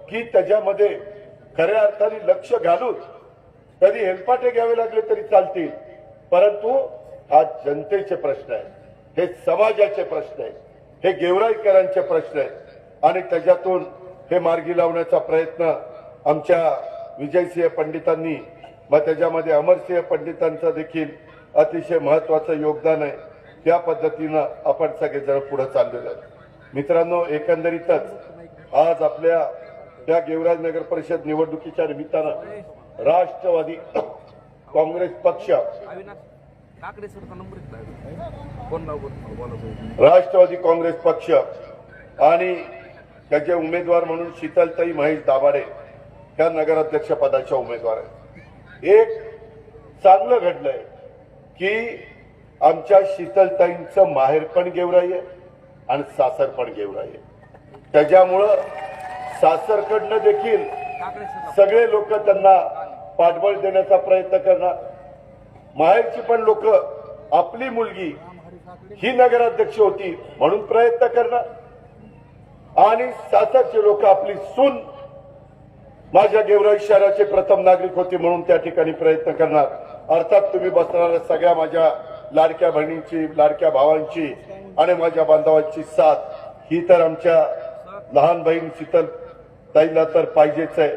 की त्याच्यामध्ये खऱ्या अर्थाने लक्ष घालून कधी हेलपाटे घ्यावे लागले तरी चालतील, परंतु हा जनतेचे प्रश्न आहे, हे समाजाचे प्रश्न आहे, हे गेवराईकरांचे प्रश्न आहेत. आणि त्याच्यातून हे मार्गी लावण्याचा प्रयत्न आमच्या विजयसिंह पंडितांनी, मग त्याच्यामध्ये अमरसिंह पंडितांचं देखील अतिशय महत्वाचं योगदान आहे. त्या पद्धतीनं आपण सगळेजण पुढे चाललेलो आहे. मित्रांनो, एकंदरीतच आज आपल्या त्या गेवराई नगर परिषद निवडणुकीच्या निमित्तानं राष्ट्रवादी काँग्रेस पक्ष, राष्ट्रवादी काँग्रेस पक्ष आणि त्याचे उमेदवार म्हणून शीतलताई महेश दाभाडे त्या नगराध्यक्ष पदाच्या उमेदवार आहेत. एक चांगलं घडलंय की आमच्या शीतलताईंचं माहेर पण गेवराई आहे आणि सासर पण गेवराई आहे. त्याच्यामुळं सासरकडनं देखील सगळे लोक त्यांना पाठबळ देण्याचा प्रयत्न करणार. माहेरची पण लोक आपली मुलगी ही नगराध्यक्ष होती म्हणून प्रयत्न करणार, आणि सासरचे लोक आपली सून माझ्या गेवराई शहराचे प्रथम नागरिक होते म्हणून त्या ठिकाणी प्रयत्न करणार. अर्थात तुम्ही बसणाऱ्या सगळ्या माझ्या लाडक्या बहिणींची, लाडक्या भावांची आणि माझ्या बांधवांची साथ ही तर आमच्या लहान बहीण शीतल ताईला तर पाहिजेच आहे.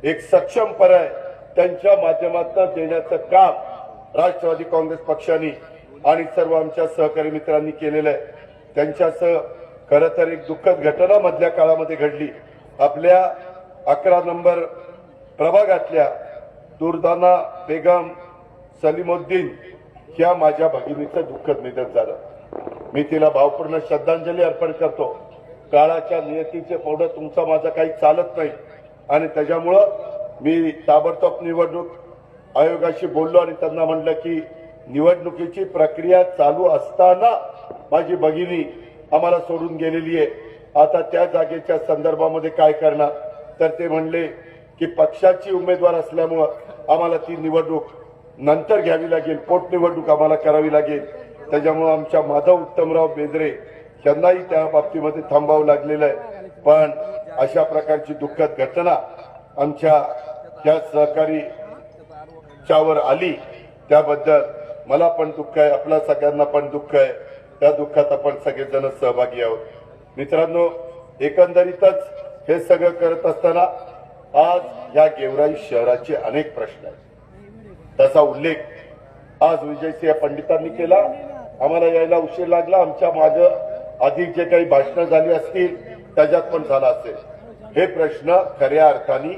एक सक्षम पर्याय त्यांच्या माध्यमातून देण्याचं काम राष्ट्रवादी काँग्रेस पक्षाने आणि सर्व आमच्या सहकारी मित्रांनी केलेलं आहे. त्यांच्यासह खरं तर एक दुःखद घटना मधल्या काळामध्ये घडली. आपल्या 11 नंबर प्रभागातल्या दुर्दाना बेगम सलीमुद्दीन ह्या माझ्या भगिनीचं दुःखद निधन झालं. मी तिला भावपूर्ण श्रद्धांजली अर्पण करतो. काळाच्या नियतीचे पुढे तुमचा माझा काही चालत नाही आणि त्याच्यामुळं मी ताबडतोब निवडणूक आयोगाशी बोललो आणि त्यांना म्हणलं की निवडणुकीची प्रक्रिया चालू असताना माझी भगिनी आम्हाला सोडून गेलेली आहे, आता त्या जागेच्या संदर्भामध्ये काय करणार? तर ते म्हणले की पक्षाची उमेदवार असल्यामुळं आम्हाला ती निवडणूक नंतर घ्यावी लागेल, पोटनिवडणूक आम्हाला करावी लागेल. त्याच्यामुळे आमच्या माधव उत्तमराव बेंद्रे यांनाही त्या बाबतीमध्ये थांबावं लागलेलं आहे. पण अशा प्रकारची दुःखद घटना आमच्या त्या सहकारीच्यावर आली त्याबद्दल मला पण दुःख आहे, आपल्या सगळ्यांना पण दुःख आहे. त्या दुःखात आपण सगळेजण सहभागी आहोत. मित्रांनो, एकंदरीतच हे सगळं करत असताना आज या गेवराई शहराचे अनेक प्रश्न आहेत. त्याचा उल्लेख आज विजयसिंह पंडितांनी केला. आम्हाला यायला उशीर लागला. आमच्या मागं आधी जे काही भाषणं झाली असतील त्याच्यात पण झाला असेल. हे प्रश्न खऱ्या अर्थाने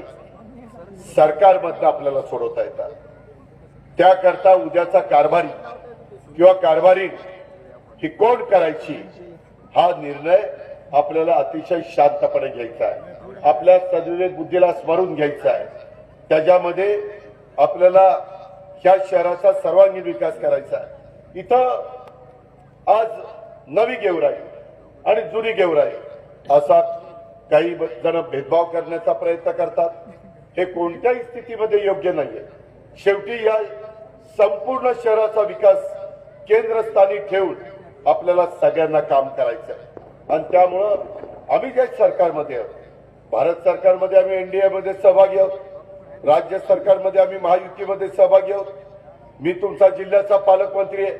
सरकारमधनं आपल्याला सोडवता येतात. त्याकरता उद्याचा कारभारी किंवा कारभारी ही कोण करायची हा निर्णय आपल्याला अतिशय शांतपणे घ्यायचा आहे. आपल्या सद्विवेक बुद्धीला स्मरून घ्यायचा आहे. त्याच्यामध्ये आपल्याला ह्या शहराचा सर्वांगीण विकास करायचा आहे. इथं आज नवी गेवराई आणि जुनी गेवराई असा काही जण भेदभाव करण्याचा प्रयत्न करतात. हे कोणत्याही स्थितीमध्ये योग्य नाहीये. शेवटी या संपूर्ण शहराचा विकास केंद्रस्थानी ठेवून आपल्याला सगळ्यांना काम करायचं आहे. आणि त्यामुळं आम्ही ज्या सरकारमध्ये आहोत, भारत सरकारमध्ये आम्ही एनडीए मध्ये सहभागी आहोत, राज्य सरकारमध्ये आम्ही महायुतीमध्ये सहभागी आहोत. मी तुमचा जिल्ह्याचा पालकमंत्री आहे,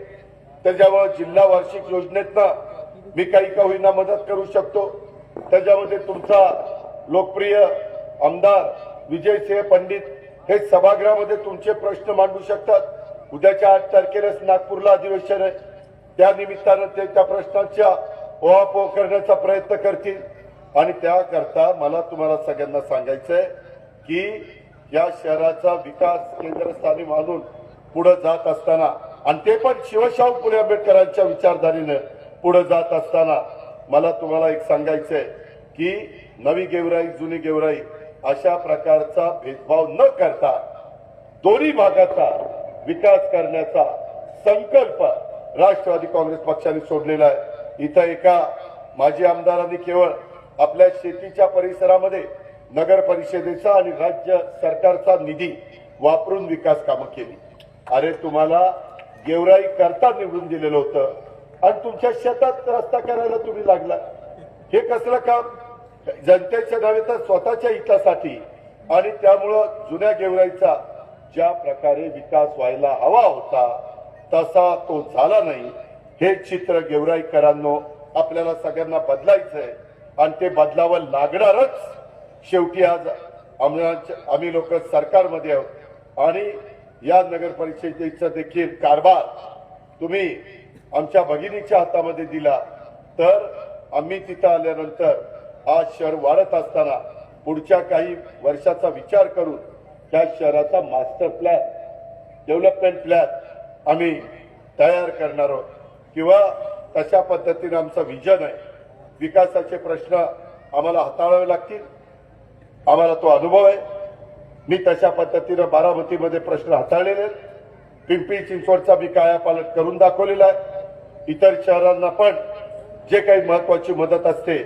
त्याच्यामुळे जिल्हा वार्षिक योजनेतनं मी काही का होईना मदत करू शकतो. त्याच्यामध्ये तुमचा लोकप्रिय आमदार विजयसिंह पंडित हे सभागृहामध्ये तुमचे प्रश्न मांडू शकतात. उद्याच्या 8 तारखेलाच नागपूरला अधिवेशन आहे, त्या निमित्तानं ते त्या प्रश्नाच्या ओहापोह करण्याचा प्रयत्न करतील. आणि त्याकरता मला तुम्हाला सगळ्यांना सांगायचंय की या शहराचा विकास केंद्रस्थानी मानून पुढे जात असताना, आणि ते पण शिवशाहू फुले आंबेडकरांच्या विचारधारेनं पुढे जात असताना, मला तुम्हाला एक सांगायचंय की नवी गेवराई जुनी गेवराई अशा प्रकारचा भेदभाव न करता दोन्ही भागाचा विकास करण्याचा संकल्प राष्ट्रवादी काँग्रेस पक्षाने सोडलेला आहे. इथं एका माजी आमदारांनी केवळ आपल्या शेतीच्या परिसरामध्ये नगर परिषदेचा आणि राज्य सरकारचा निधी वापरून विकास कामं केली. अरे तुम्हाला गेवराई करता निवडून दिलेलं होतं आणि तुमच्या शेतात रस्ता करायला तुम्ही लागला. हे कसलं काम? जनतेच्या नव्हे तर स्वतःच्या हितासाठी. आणि त्यामुळं जुन्या गेवराईचा ज्या प्रकारे विकास व्हायला हवा होता तसा तो झाला नाही. हे चित्र गेवराईकरांनो आपल्याला सगळ्यांना बदलायचंय आणि ते बदलावं लागणारच. शेवटी आज आम्ही लोक सरकारमध्ये आहोत आणि या नगर परिषदेचा देखील कारभार तुम्ही आमच्या भगिनीच्या हातामध्ये दिला तर आम्ही तिथं आल्यानंतर आज शहर वाढत असताना पुढच्या काही वर्षाचा विचार करून त्या शहराचा मास्टर प्लॅन डेव्हलपमेंट प्लॅन आम्ही तयार करणार आहोत किंवा तशा पद्धतीने आमचं विजन आहे. विकासाचे प्रश्न आम्हाला हाताळावे लागतील, आम्हाला तो अनुभव आहे. मी तशा पद्धतीनं बारामतीमध्ये प्रश्न हाताळलेले आहेत. पिंपरी चिंचवडचा मी कायापालट करून दाखवलेला आहे. इतर शहरांना पण जे काही महत्वाची मदत असते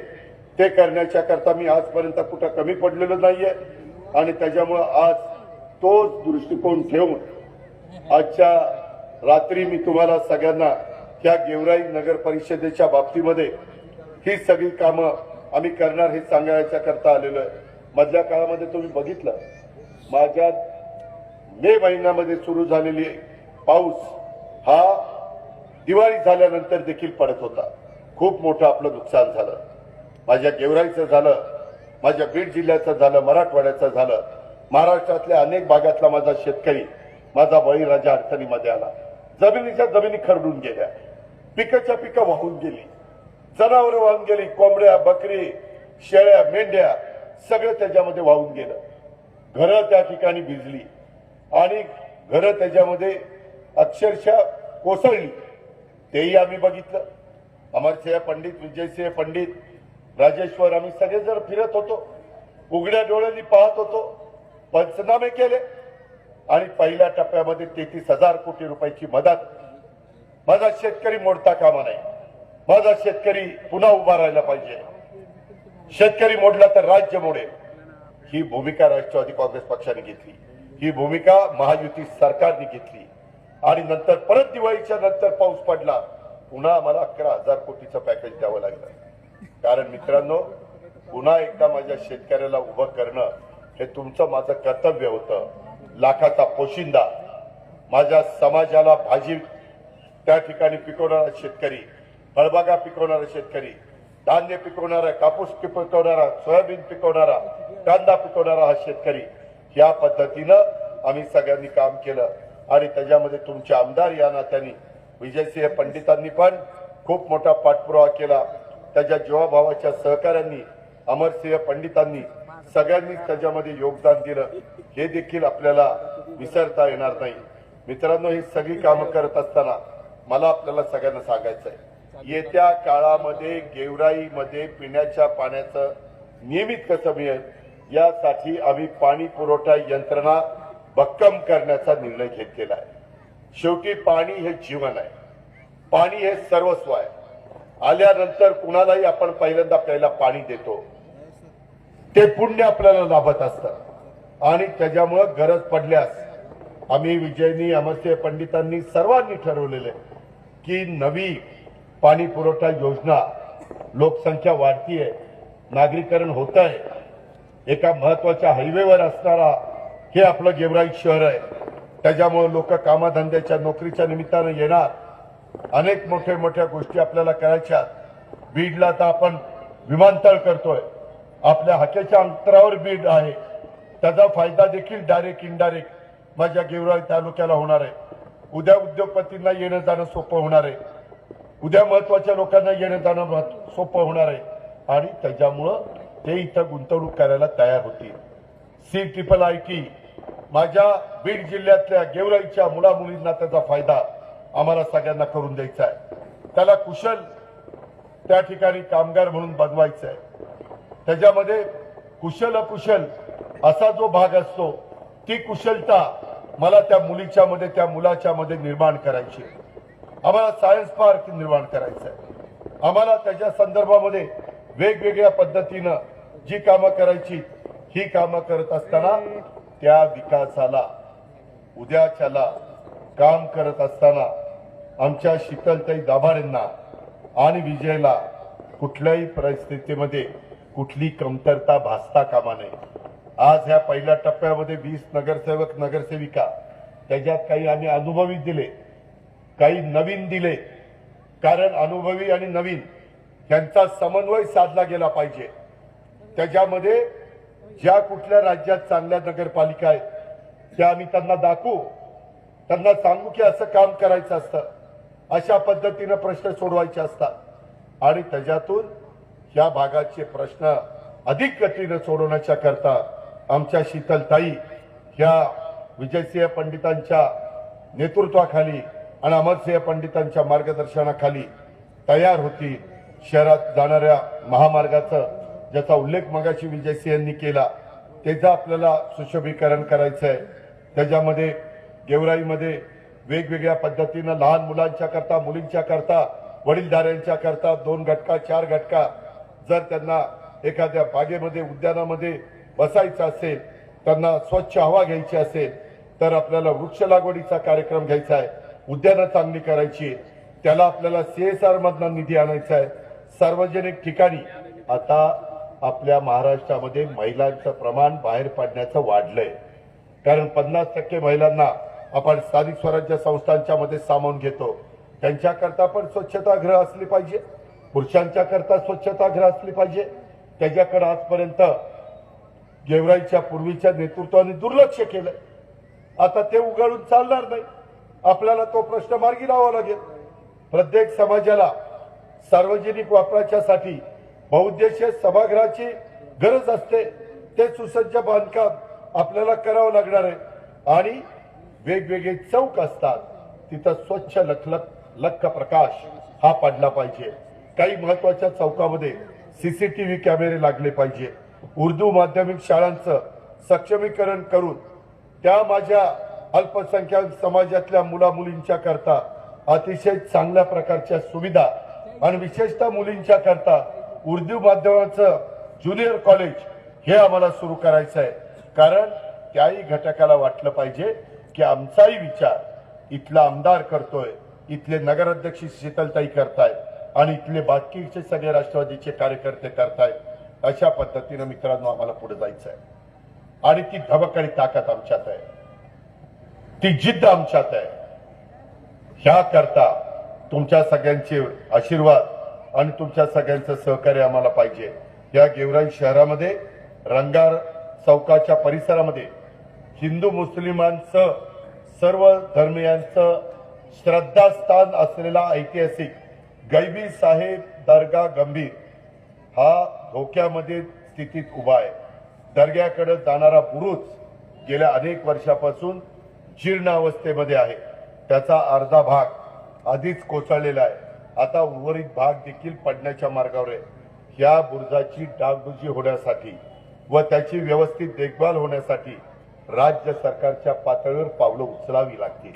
ते करण्याच्या करता मी आजपर्यंत कुठं कमी पडलेलो नाहीये. आणि त्याच्यामुळं आज तोच दृष्टिकोन ठेवून आजच्या रात्री मी तुम्हाला सगळ्यांना त्या गेवराई नगर परिषदेच्या बाबतीमध्ये ही सगळी कामं आम्ही करणार हे सांगायच्या करता आलेलो आहे. मधल्या काळामध्ये तुम्ही बघितलं माझ्या मे महिन्यामध्ये सुरू झालेली पाऊस हा दिवाळी झाल्यानंतर देखील पडत होता. खूप मोठं आपलं नुकसान झालं. माझ्या गेवराईचं झालं, माझ्या बीड जिल्ह्याचं झालं, मराठवाड्याचं झालं. महाराष्ट्रातल्या अनेक भागातला माझा शेतकरी, माझा बळीराजा अडचणीमध्ये आला. जमिनीच्या जमिनी खरडून गेल्या, पिकाच्या पिकं वाहून गेली, जनावरं वाहून गेली, कोंबड्या, बकरी, शेळ्या, मेंढ्या सगळं त्याच्यामध्ये वाहून गेलं. घरं त्या ठिकाणी भिजली आणि घरं त्याच्यामध्ये अक्षरशः कोसळली. तेही आम्ही बघितलं. अमरसिंह पंडित, विजयसिंह पंडित, राजेश्वर आम्ही सगळेजण फिरत होतो, उघड्या डोळ्यांनी पाहत होतो, पंचनामे केले आणि पहिल्या टप्प्यामध्ये 33,000 कोटी रुपयाची मदत. माझा शेतकरी मोडता कामा नाही. माझा शेतकरी पुन्हा उभा राहायला पाहिजे. शेतकरी मोडला तर राज्य मोडेल. ही भूमिका राष्ट्रवादी काँग्रेस पक्षाने घेतली, ही भूमिका महायुती सरकारने घेतली. आणि नंतर परत दिवाळीच्या नंतर पाऊस पडला, पुन्हा आम्हाला 11,000 कोटीचं पॅकेज द्यावं लागलं. कारण मित्रांनो, पुन्हा एकदा माझ्या शेतकऱ्याला उभं करणं हे तुमचं माझं कर्तव्य होतं. लाखाचा पोशिंदा, माझ्या समाजाला भाजी त्या ठिकाणी पिकवणारा शेतकरी, फळबागा पिकवणारा शेतकरी, धान्य पिकवणारा, कापूस पिकवणारा, सोयाबीन पिकवणारा, कांदा पिकवणारा हा शेतकरी, या पद्धतीनं आम्ही सगळ्यांनी काम केलं. आणि त्याच्यामध्ये तुमचे आमदार या नात्याने विजयसिंह पंडितांनी पण खूप मोठा पाठपुरावा केला. त्याच्या जीवाभावाच्या सहकाऱ्यांनी, अमरसिंह पंडितांनी, सगळ्यांनी त्याच्यामध्ये योगदान दिलं. हे देखील आपल्याला विसरता येणार नाही. मित्रांनो, ही सगळी कामं करत असताना मला आपल्याला सगळ्यांना सांगायचं आहे, येत्या काळामध्ये गेवराईमध्ये पिण्याच्या पाण्याचं नियमित कसं मिळेल यासाठी आम्ही पाणी पुरवठा यंत्रणा भक्कम करण्याचा निर्णय घेतलेला आहे. शेवटी पाणी हे जीवन आहे, पाणी हे सर्वस्व आहे. आल्यानंतर कुणालाही आपण पहिल्यांदा प्यायला पाणी देतो, ते पुण्य आपल्याला लाभत असतं. आणि त्याच्यामुळं गरज पडल्यास आम्ही विजयनी अमरसिंह पंडितांनी सर्वांनी ठरवलेलं आहे की नवी पाणी पुरवठा योजना, लोकसंख्या वाढतीये, नागरीकरण होत आहे, एका महत्वाच्या हायवेवर असणारा हे आपलं गेवराई शहर आहे. त्याच्यामुळे लोक कामाधंद्याच्या नोकरीच्या निमित्तानं येणार. अनेक मोठ्या गोष्टी आपल्याला करायच्या. बीडला आता आपण विमानतळ करतोय, आपल्या हाकेच्या अंतरावर बीड आहे. त्याचा फायदा देखील डायरेक्ट इनडायरेक्ट माझ्या गेवराई तालुक्याला होणार आहे. उद्या उद्योगपतींना येणं जाणं सोपं होणार आहे. उद्या महत्वाच्या लोकांना येणं जाणं सोपं होणार आहे आणि त्याच्यामुळं ते इथं गुंतवणूक करायला तयार होतील. CIIT माझ्या बीड जिल्ह्यातल्या गेवराईच्या मुलामुलींना त्याचा फायदा आम्हाला सगळ्यांना करून द्यायचा आहे. त्याला कुशल त्या ठिकाणी कामगार म्हणून बनवायचं आहे. त्याच्यामध्ये कुशल अकुशल असा जो भाग असतो, ती कुशलता मला त्या मुलीच्या मध्ये, त्या मुलाच्या मध्ये निर्माण करायची. आम्हाला सायन्स पार्क निर्माण करायचं आहे. आम्हाला त्याच्या संदर्भामध्ये वेगवेगळ्या पद्धतीनं जी कामं करायची, ही कामं करत असताना त्या विकासाला, उद्याच्याला काम करत असताना आमच्या शीतलताई दाभाडेंना आणि विजयला कुठल्याही परिस्थितीमध्ये कुठली कमतरता भासता कामा नये. आज ह्या पहिल्या टप्प्यामध्ये 20 नगरसेवक नगरसेविका, त्याच्यात काही आम्ही अनुभवी दिले, काही नवीन दिले. कारण अनुभवी आणि नवीन यांचा समन्वय साधला गेला पाहिजे. त्याच्यामध्ये ज्या कुठल्या राज्यात चांगल्या नगरपालिका आहेत त्या आम्ही त्यांना दाखवू, त्यांना सांगू की असं काम करायचं असतं, अशा पद्धतीनं प्रश्न सोडवायचे असतात आणि त्याच्यातून या भागाचे प्रश्न अधिक गतीनं सोडवण्याच्या करता आमच्या शीतलताई ह्या विजयसिंह पंडितांच्या नेतृत्वाखाली आणि अमरसिंह पंडितांच्या मार्गदर्शनाखाली तयार होती. शहरात जाणाऱ्या महामार्गाचं ज्याचा उल्लेख मगाशी विजयसिंहांनी केला, त्याचं आपल्याला सुशोभीकरण करायचं आहे. त्याच्यामध्ये गेवराईमध्ये वेगवेगळ्या पद्धतीनं लहान मुलांच्या करता, मुलींच्या करता, वडीलधाऱ्यांच्या करता 2 घटका 4 घटका, जर त्यांना एखाद्या बागेमध्ये, उद्यानामध्ये बसायचं असेल, त्यांना स्वच्छ हवा घ्यायची असेल, तर आपल्याला वृक्ष लागवडीचा कार्यक्रम घ्यायचा आहे. उद्यानं चांगली करायची, त्याला आपल्याला CSR मधनं निधी आणायचा आहे. सार्वजनिक ठिकाणी आता आपल्या महाराष्ट्रामध्ये महिलांचं प्रमाण बाहेर पडण्याचं वाढलंय. कारण 50% महिलांना आपण स्थानिक स्वराज्य संस्थांच्या मध्ये सामावून घेतो. त्यांच्याकरता पण स्वच्छतागृह असली पाहिजे, पुरुषांच्या करता स्वच्छतागृह असली पाहिजे. त्याच्याकडे आजपर्यंत गेवराईच्या पूर्वीच्या नेतृत्वाने दुर्लक्ष केलं. आता ते उघडून चालणार नाही. आपल्याला तो प्रश्न मार्गी लावावा लागेल. प्रत्येक समाजाला सार्वजनिक वापराच्यासाठी बहुउद्देशीय सभागृहाची गरज असते. ते सुसज्ज बांधकाम आपल्याला करावं लागणार आहे आणि वेगवेगळे चौक असतात, तिथं स्वच्छ लख प्रकाश हा पडला पाहिजे. काही महत्वाच्या चौकामध्ये CCTV कॅमेरे लागले पाहिजे. उर्दू माध्यमिक शाळांचं सक्षमीकरण करून त्या माझ्या अल्पसंख्याक समाजातल्या मुलामुलींच्या करता अतिशय चांगल्या प्रकारच्या सुविधा आणि विशेषतः मुलींच्या करता उर्दू माध्यमाचं ज्युनियर कॉलेज हे आम्हाला सुरू करायचं आहे. कारण त्याही घटकाला वाटलं पाहिजे की आमचाही विचार इथला आमदार करतोय, इथले नगराध्यक्ष शीतलताई करतायत आणि इथले बाकीचे सगळे राष्ट्रवादीचे कार्यकर्ते करतायत. अशा पद्धतीनं मित्रांनो आम्हाला पुढे जायचं आहे आणि ती धबकारी ताकद आमच्यात आहे, ती जिद्द आमच्यात आहे. ह्या करता तुमच्या सगळ्यांचे आशीर्वाद आणि तुमच्या सगळ्यांचं सहकार्य आम्हाला पाहिजे. या गेवराई शहरामध्ये रंगार चौकाच्या परिसरामध्ये हिंदू मुस्लिमांचं, सर्व धर्मियांचं श्रद्धास्थान असलेला ऐतिहासिक गैबी साहेब दर्गा गंभीर हा धोक्यामध्ये स्थितीत उभा आहे. दर्ग्याकडे जाणारा बुरुज गेल्या अनेक वर्षापासून जीर्ण अवस्थेमध्ये आहे. त्याचा अर्धा भाग आधीच कोसळलेला आहे. आता उर्वरित भाग देखील पडण्याच्या मार्गावर आहे. या बुरुजाची डागडुजी होण्यासाठी व त्याची व्यवस्थित देखभाल होण्यासाठी राज्य सरकारच्या पातळीवर पावलं उचलावी लागतील.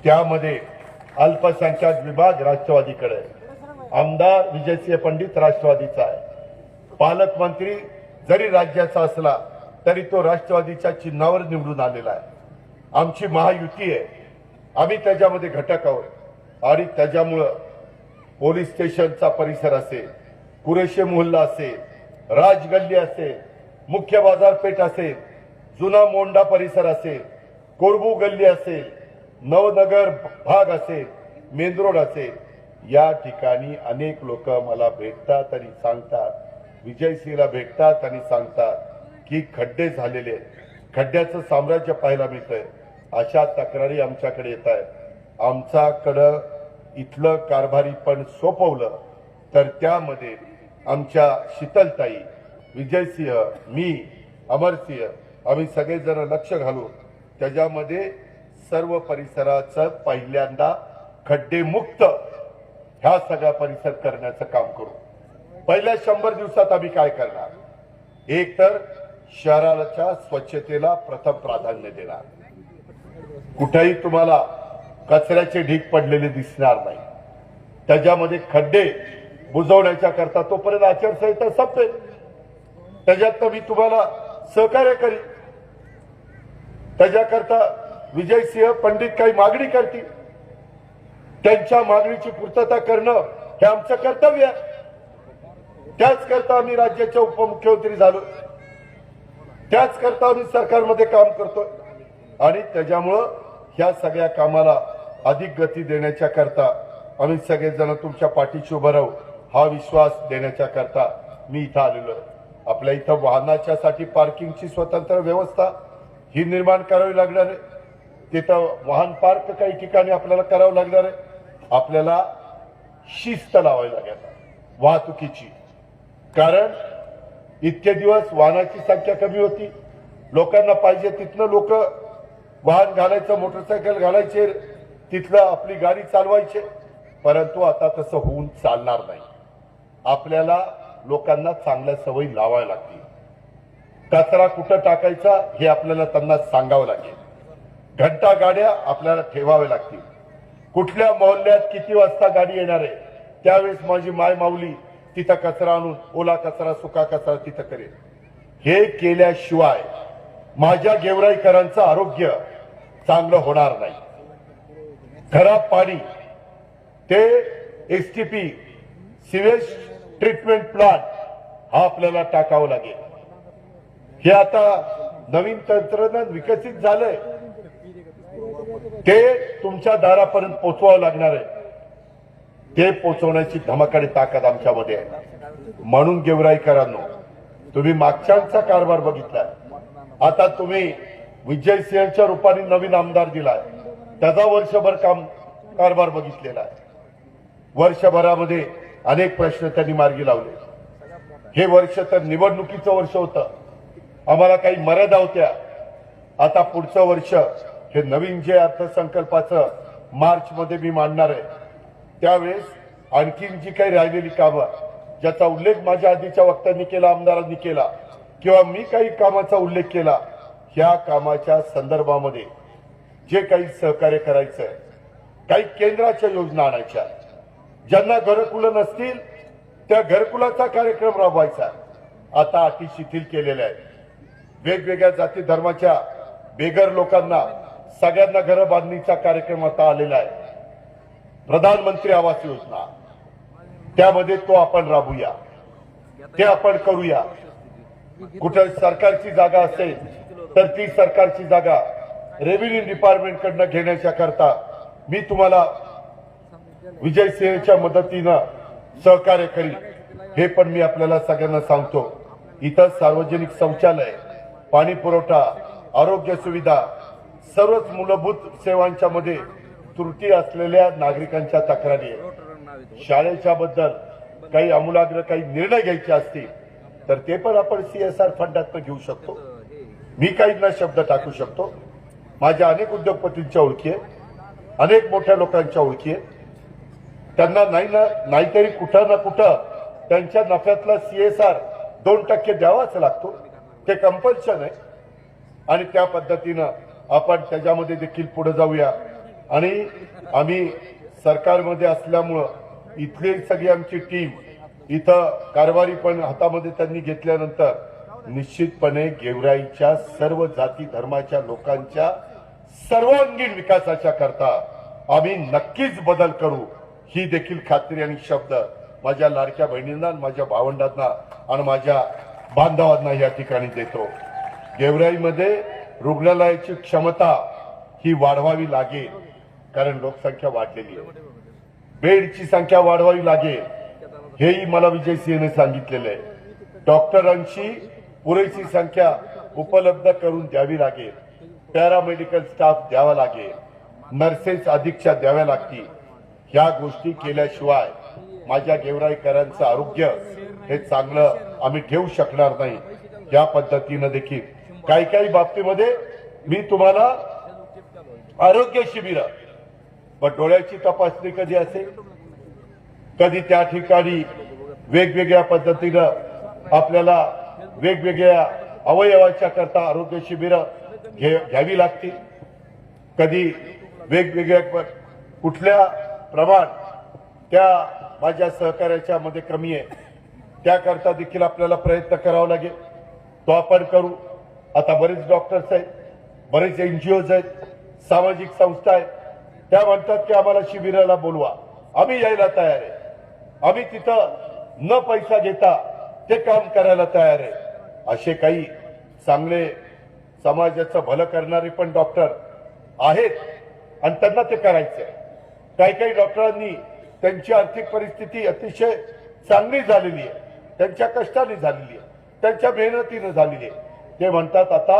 त्यामध्ये अल्पसंख्याक विभाग राष्ट्रवादीकडे आहे, आमदार विजयसिंह पंडित राष्ट्रवादीचा आहे, पालकमंत्री जरी राज्याचा असला तरी तो राष्ट्रवादीच्या चिन्हावर निवडून आलेला आहे. आमची महायुती आहे, आम्ही त्याच्यामध्ये घटक आहोत आणि त्याच्यामुळं पोलीस स्टेशनचा परिसर असेल, कुरेशी मोहल्ला असेल, राजगल्ली असेल, मुख्य बाजारपेठ असेल, जुना मोंडा परिसर असेल, कोरबू गल्ली असेल, नवनगर भाग असेल, मेंदरोड असेल, या ठिकाणी अनेक लोक मला भेटतात आणि सांगतात, विजयसिंहला भेटतात आणि सांगतात की खड्डे झालेले आहेत, खड्ड्याचं साम्राज्य पाहायला मिळतंय. अशा तक्रारी आमच्याकडे येत आहेत. आमच्याकडं इथलं कारभारी पण सोपवलं तर त्यामध्ये आमच्या शीतलताई, विजयसिंह, मी, अमरसिंह आम्ही सगळेजण लक्ष घालू. त्याच्यामध्ये सर्व परिसराचं पहिल्यांदा खड्डेमुक्त ह्या सगळा परिसर करण्याचं काम करू. पहिल्या 100 दिवसात आम्ही काय करणार? एक तर शहराच्या स्वच्छतेला प्रथम प्राधान्य देणार. कुठेही तुम्हाला कचऱ्याचे ढीग पडलेले दिसणार नाही. त्याच्यामध्ये खड्डे बुजवण्याच्या करता तोपर्यंत आचारसंहिता संपेल, त्याच्यात मी तुम्हाला सहकार्य करीन. त्याच्याकरता विजयसिंह पंडित काही मागणी करतील, त्यांच्या मागणीची पूर्तता करणं हे आमचं कर्तव्य आहे. त्याच करता आम्ही राज्याचे उपमुख्यमंत्री झालो, त्याच करता आम्ही सरकारमध्ये काम करतोय आणि त्याच्यामुळं ह्या सगळ्या कामाला अधिक गती देण्याच्या करता आम्ही सगळेजण तुमच्या पाठीशी उभं राहू हा विश्वास देण्याच्या करता मी इथं आलेलो आहे. आपल्या इथं वाहनाच्या साठी पार्किंगची स्वतंत्र व्यवस्था ही निर्माण करावी लागणार आहे. तिथं वाहन पार्क काही ठिकाणी आपल्याला करावं लागणार आहे. आपल्याला शिस्त लावावी लागेल वाहतुकीची, कारण इतके दिवस वाहनाची संख्या कमी होती, लोकांना पाहिजे तिथनं लोक वाहन घालायचं, मोटरसायकल घालायचे, तिथलं आपली गाडी चालवायचे. परंतु आता तसं होऊन चालणार नाही. आपल्याला लोकांना चांगल्या सवयी लावाव्या लागतील. कचरा कुठं टाकायचा हे आपल्याला त्यांना सांगावं लागेल. घंटा गाड्या आपल्याला ठेवाव्या लागतील. कुठल्या मोहल्ल्यात किती वाजता गाडी येणार आहे त्यावेळेस माझी माय माऊली तिथं कचरा आणून ओला कचरा सुका कचरा तिथं करेल. हे केल्याशिवाय माझ्या गेवराईकरांचं आरोग्य चांगलं होणार नाही. खराब पाणी ते एसटीपी सिवेज ट्रीटमेंट प्लांट हा आपल्याला टाकावं लागेल. हे आता नवीन तंत्रज्ञान विकसित झालंय, ते तुमच्या दारापर्यंत पोहोचवावं लागणार आहे. ते पोहोचवण्याची धमकाडी ताकद आमच्यामध्ये आहे. म्हणून गेवराईकरांनो, तुम्ही मागच्यांचा कारभार बघितलाय, आता तुम्ही विजयसिंहच्या रूपाने नवीन आमदार दिलाय, त्याचा वर्षभर कारभार बघितलेला आहे. वर्षभरामध्ये अनेक प्रश्न त्यांनी मार्गी लावले. हे वर्ष तर निवडणुकीचं वर्ष होतं, आम्हाला काही मर्यादा होत्या. आता पुढचं वर्ष हे नवीन जे अर्थसंकल्पाचं मार्च मध्ये मी मांडणार आहे, त्यावेळेस आणखीन जी काही राहिलेली कामं ज्याचा उल्लेख माझ्या आधीच्या वक्त्यांनी केला, आमदारांनी केला किंवा मी काही कामाचा उल्लेख केला, ह्या कामाच्या संदर्भामध्ये जे काही सहकार्य करायचंय, काही केंद्राच्या योजना आणायच्या, ज्यांना घरकुलं नसतील त्या घरकुलाचा कार्यक्रम राबवायचा. आता अटी शिथिल केलेल्या आहेत. वेगवेगळ्या जाती धर्माच्या बेघर लोकांना सगळ्यांना घर बांधणीचा कार्यक्रम आता आलेला आहे. प्रधानमंत्री आवास योजना, त्यामध्ये तो आपण राबूया, ते आपण करूया. कुठे सरकारची जागा असेल तर ती सरकारची जागा रेव्हेन्यू डिपार्टमेंट कडनं घेण्याच्या करता मी तुम्हाला विजयसिंहच्या मदतीनं सहकार्य करीन. हे पण मी आपल्याला सगळ्यांना सांगतो. इथं सार्वजनिक शौचालय, पाणी पुरवठा, आरोग्य सुविधा, सर्वच मूलभूत सेवांच्या मध्ये त्रुटी असलेल्या नागरिकांच्या तक्रारी आहेत. शाळेच्या बद्दल काही आमूलाग्र काही निर्णय घ्यायचे असतील तर ते पण आपण CSR फंडातून घेऊ शकतो. मी काही न शब्द टाकू शकतो. माझ्या अनेक उद्योगपतींच्या ओळखी आहेत, अनेक मोठ्या लोकांच्या ओळखी आहेत. त्यांना नाहीतरी कुठं ना कुठं त्यांच्या नफ्यातला CSR 2% द्यावाच लागतो. ते कंपल्शन आहे आणि त्या पद्धतीनं आपण त्याच्यामध्ये देखील पुढे जाऊया. आणि आम्ही सरकारमध्ये असल्यामुळं इथली सगळी आमची टीम इथं कारभारी पण हातामध्ये त्यांनी घेतल्यानंतर निश्चितपणे गेवराईच्या सर्व जाती धर्माच्या लोकांच्या सर्वांगीण विकासाच्या करता आम्ही नक्कीच बदल करू, ही देखील खात्री आणि शब्द माझ्या लाडक्या बहिणींना, माझ्या भावंडांना आणि माझ्या बांधवांना या ठिकाणी देतो. गेवराईमध्ये रुग्णालयाची क्षमता ही वाढवावी लागेल, कारण लोकसंख्या वाढलेली आहे. बेडची संख्या वाढवावी लागेल, हेही मला विजयसिंहने सांगितलेलं आहे. डॉक्टरांची पुरेशी संख्या उपलब्ध करून द्यावी लागेल, पॅरामेडिकल स्टाफ द्यावा लागेल, नर्सेस अधिकच्या द्याव्या लागतील. ह्या गोष्टी केल्याशिवाय माझ्या गेवराईकरांचं आरोग्य हे चांगलं आम्ही ठेवू शकणार नाही. या पद्धतीनं देखील काही बाबतीमध्ये मी तुम्हाला आरोग्य शिबिर, पण डोळ्याची तपासणी कधी असेल, कधी त्या ठिकाणी वेगवेगळ्या पद्धतीनं आपल्याला वेगवेगळ्या अवयवाच्या करता आरोग्य शिबिर घ्यावी लागतील, कधी वेगवेगळ्या कुठल्या प्रमाण त्या माझ्या सहकार्याच्या मध्ये कमी आहे, त्याकरता देखील आपल्याला प्रयत्न करावा लागेल. तो आपण करू. आता बरेच डॉक्टर्स आहेत, बरेच एनजीओज आहेत, सामाजिक संस्था आहेत, त्या म्हणतात की आम्हाला शिबिराला बोलवा. आम्ही यायला तयार आहे. आम्ही तिथं न पैसा घेता ते काम करायला तयार आहे. असे काही चांगले समाजाचं भलं करणारे पण डॉक्टर आहेत आणि त्यांना ते करायचं आहे. काही डॉक्टरांनी त्यांची आर्थिक परिस्थिती अतिशय चांगली झालेली आहे, त्यांच्या कष्टाने झालेली आहे, त्यांच्या मेहनतीने झालेली आहे. ते म्हणतात आता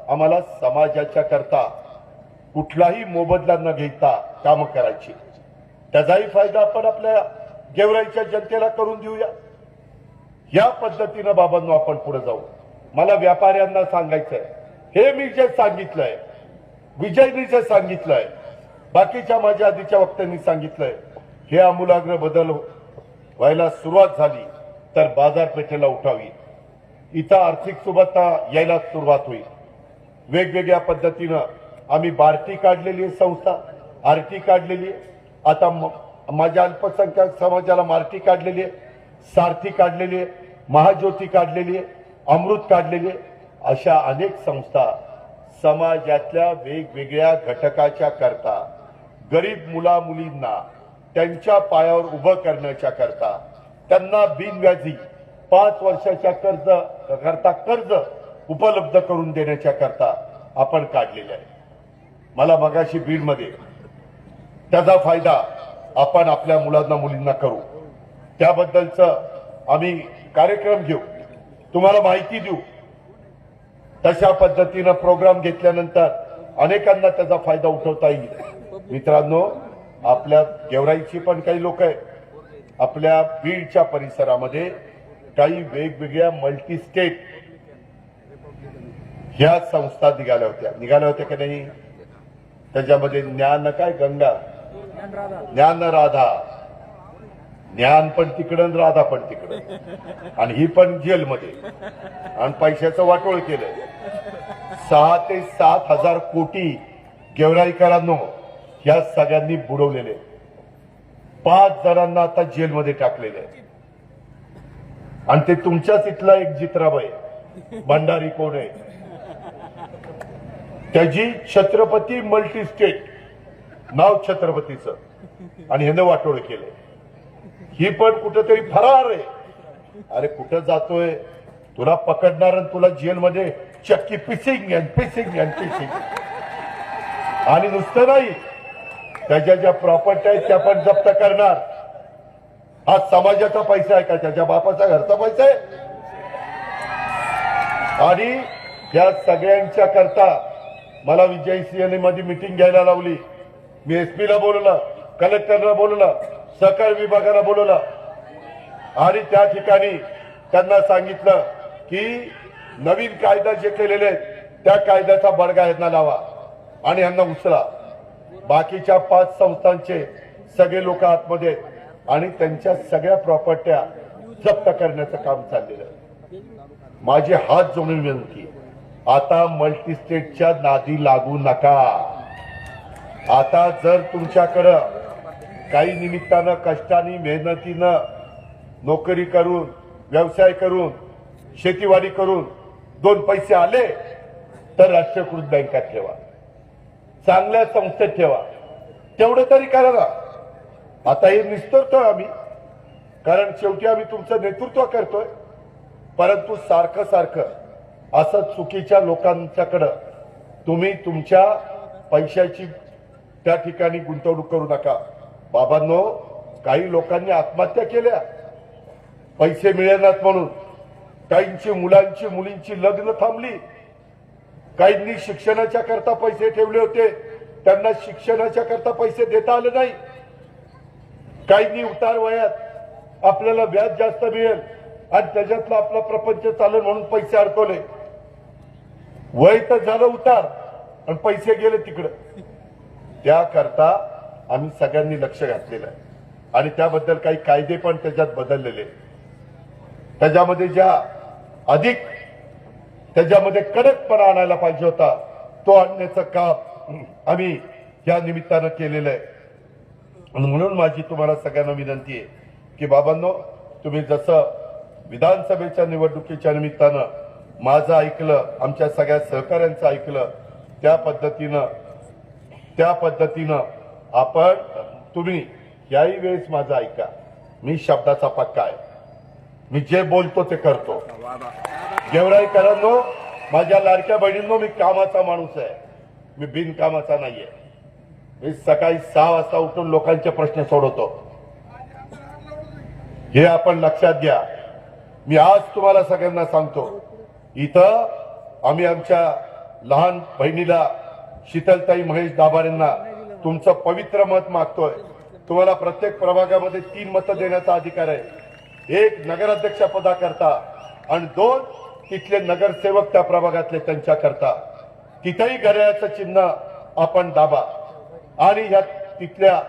आम्हाला समाजाच्या करता कुठलाही मोबदला न घेता कामं करायची. त्याचाही फायदा आपण आपल्या गेवराईच्या जनतेला करून देऊया. या पद्धतीनं बाबांनो आपण पुढे जाऊ. मला व्यापाऱ्यांना सांगायचंय, हे मी जे सांगितलंय, विजयनी जे सांगितलंय, बाकीच्या माझ्या आधीच्या वक्त्यांनी सांगितलंय, हे आमूलाग्र बदल व्हायला सुरुवात झाली तर बाजारपेठेला उठावी, इथं आर्थिक सुबत्ता यायला सुरुवात होईल. वेगवेगळ्या पद्धतीनं आम्ही बार्टी काढलेली आहे, संस्था आरटी काढलेली आहे. आता माझ्या अल्पसंख्याक समाजाला मार्टी काढलेली आहे, सारथी काढलेली आहे, महाज्योती काढलेली आहे, अमृत काढलेली आहे. अशा अनेक संस्था समाजातल्या वेगवेगळ्या घटकाच्या करता, गरीब मुला मुलींना त्यांच्या पायावर उभं करण्याच्या करता, त्यांना बिनव्याजी 5 वर्षाच्या कर्ज उपलब्ध करून देण्याच्या करता आपण काढलेले आहे. मला मगाशी बीडमध्ये त्याचा फायदा आपण आपल्या मुलांना मुलींना करू, त्याबद्दलचं आम्ही कार्यक्रम घेऊ, तुम्हाला माहिती देऊ. तशा पद्धतीनं प्रोग्राम घेतल्यानंतर अनेकांना त्याचा फायदा उठवता येईल. मित्रांनो, आपल्या गेवराईची पण काही लोक आहेत, आपल्या बीडच्या परिसरामध्ये काही वेगवेगळ्या मल्टी स्टेट ह्या संस्था निघाल्या होत्या की नाही. त्याच्यामध्ये ज्ञान काय गंगा, ज्ञान राधा, ज्ञान पण तिकडं राधा पण तिकडं, आणि ही पण जेलमध्ये, आणि पैशाचं वाटोळ केलंय. 6 ते 7 हजार कोटी गेवराईकरांनो या सगळ्यांनी बुडवलेले. 5 जणांना आता जेलमध्ये टाकलेले, आणि ते तुमच्याच इथला एक जित्राबाई भंडारी कोण आहे, त्याची छत्रपती मल्टी स्टेट नाव छत्रपतीचं, आणि ह्यानं वाटोळ केलंय. ही पण कुठंतरी फरार आहे. अरे कुठं जातोय, तुला पकडणार आणि तुला जेलमध्ये चक्की पिसिंग अँड पिसिंग अँड पिसिंग. आणि नुसतं नाही, त्याच्या ज्या प्रॉपर्टी आहेत त्या पण जप्त करणार. हा समाजाचा पैसा आहे का, त्याच्या बापाचा घरचा पैसा आहे. आणि या सगळ्यांच्या करता मला विजयसिंहने माझी मीटिंग घ्यायला लावली. मी एसपीला बोलवलं, कलेक्टरला बोलवलं, सहकार विभागाला बोलवलं, आणि त्या ठिकाणी त्यांना सांगितलं की नवीन कायदा जे केलेले आहेत त्या कायद्याचा बडगा यांना लावा आणि यांना उचला. बाकीच्या 5 संस्थांचे सगळे लोक आतमध्ये आहेत, आणि त्यांच्या सगळ्या प्रॉपर्ट्या जप्त करण्याचं काम चाललेलं आहे. माझी हात जोडून विनंती, आता मल्टी स्टेटच्या नादी लागू नका. आता जर तुमच्याकडं काही निमित्तानं कष्टाने मेहनतीनं नोकरी करून, व्यवसाय करून, शेतीवाडी करून 2 पैसे आले तर राष्ट्रीयकृत बँकात ठेवा. चांगल्या संस्थेत ठेवा, तेवढं तरी करा ना. आता हे निस्तरतोय आम्ही, कारण शेवटी आम्ही तुमचं नेतृत्व करतोय, परंतु सारखं सारखं असं चुकीच्या लोकांच्याकडं तुम्ही तुमच्या पैशाची त्या ठिकाणी गुंतवणूक करू नका. बाबांनो, काही लोकांनी आत्महत्या केल्या पैसे मिळेनात म्हणून. काहींची मुलांची मुलींची लग्न थांबली. काहींनी शिक्षणाच्या करता पैसे ठेवले होते, त्यांना शिक्षणाच्या करता पैसे देता आले नाही. काहींनी उतार वयात आपल्याला व्याज जास्त मिळेल आणि त्याच्यातला आपला प्रपंच चालेल म्हणून पैसे अडकवले. वय तर झालं उतार आणि पैसे गेले तिकडं. त्याकरता आम्ही सगळ्यांनी लक्ष घातलेलं आहे आणि त्याबद्दल काही कायदे पण त्याच्यात बदललेले. त्याच्यामध्ये ज्या अधिक त्याच्यामध्ये कडकपणा आणायला पाहिजे होता तो आणण्याचं काम आम्ही या निमित्तानं केलेलं आहे. म्हणून माझी तुम्हाला सगळ्यांना विनंती आहे की बाबांनो, तुम्ही जसं विधानसभेच्या निवडणुकीच्या निमित्तानं माझं ऐकलं, आमच्या सगळ्या सहकाऱ्यांचं ऐकलं, त्या पद्धतीनं आपण तुम्ही याही वेळेस माझं ऐका. मी शब्दाचा पक्का आहे, मी जे बोलतो ते करतो. गेवराईकरांनो, माझ्या लाडक्या बहिणींनो, मी कामाचा माणूस आहे, मी बिनकामाचा नाहीये. मी सकाळी 6 वाजता उठून लोकांचे प्रश्न सोडवतो, हे आपण लक्षात घ्या. मी आज तुम्हाला सगळ्यांना सांगतो, इथं आम्ही आमच्या लहान बहिणीला शीतलताई महेश दाभाडेंना तुमचं पवित्र मत मागतोय. तुम्हाला प्रत्येक प्रभागामध्ये 3 मतं देण्याचा अधिकार आहे. 1 नगराध्यक्ष पदाकरता आणि 2 तिथले नगरसेवक त्या प्रभागातले त्यांच्याकरता. तिथेही घड्याळाचं चिन्ह आपण दाबा आणि ह्या तिथल्या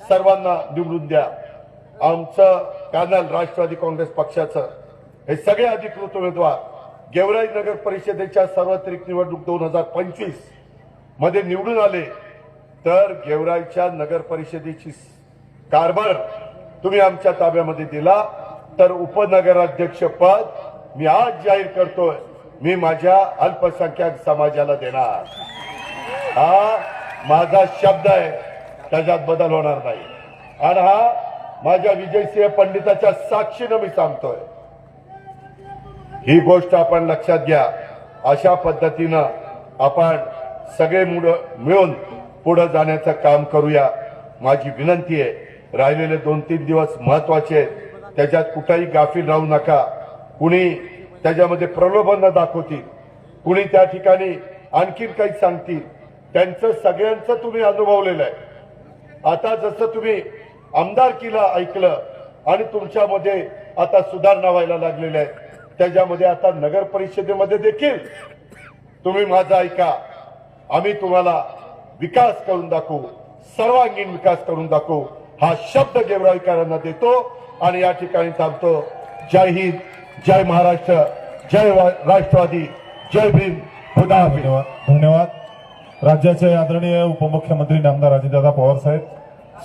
सर्वांना निवडून द्या. आमचं पॅनल राष्ट्रवादी काँग्रेस पक्षाचं हे सगळे अधिकृत उमेदवार गेवराई नगर परिषदेच्या सार्वत्रिक निवडणूक 2025 मध्ये निवडून आले तर गेवराईच्या नगर परिषदेची कारभार तुम्ही आमच्या ताब्यामध्ये दिला तर उपनगराध्यक्ष पद मी आज जाहीर करतोय, मी माझ्या अल्पसंख्याक समाजाला देणार. हा माझा शब्द आहे, त्याच्यात बदल होणार नाही. आणि हा माझ्या विजयसिंह पंडिताच्या साक्षीनं मी सांगतोय. ही गोष्ट आपण लक्षात घ्या. अशा पद्धतीनं आपण सगळे मिळून पुढे जाण्याचं काम करूया. माझी विनंती आहे, राहिलेले 2-3 दिवस महत्वाचे आहेत, त्याच्यात कुठेही गाफील राहू नका. कुणी त्याच्यामध्ये प्रलोभन दाखवतील, कुणी त्या ठिकाणी आणखीन काही सांगतील, त्यांचं सगळ्यांचं तुम्ही अनुभवलेलं आहे. आता जसं तुम्ही आमदारकीला ऐकलं आणि तुमच्यामध्ये आता सुधारणा व्हायला लागलेल्या आहेत, त्याच्यामध्ये आता नगर परिषदेमध्ये देखील तुम्ही माझं ऐका. आम्ही तुम्हाला विकास करून दाखवू, सर्वांगीण विकास करून दाखवू, हा शब्द गेवराईकरांना देतो आणि या ठिकाणी थांबतो. जय हिंद, जय महाराष्ट्र, जय राष्ट्रवादी, जय भीम. खुदा धन्यवाद. धन्यवाद. राज्याचे आदरणीय उपमुख्यमंत्री नामदार अजितदादा पवार साहेब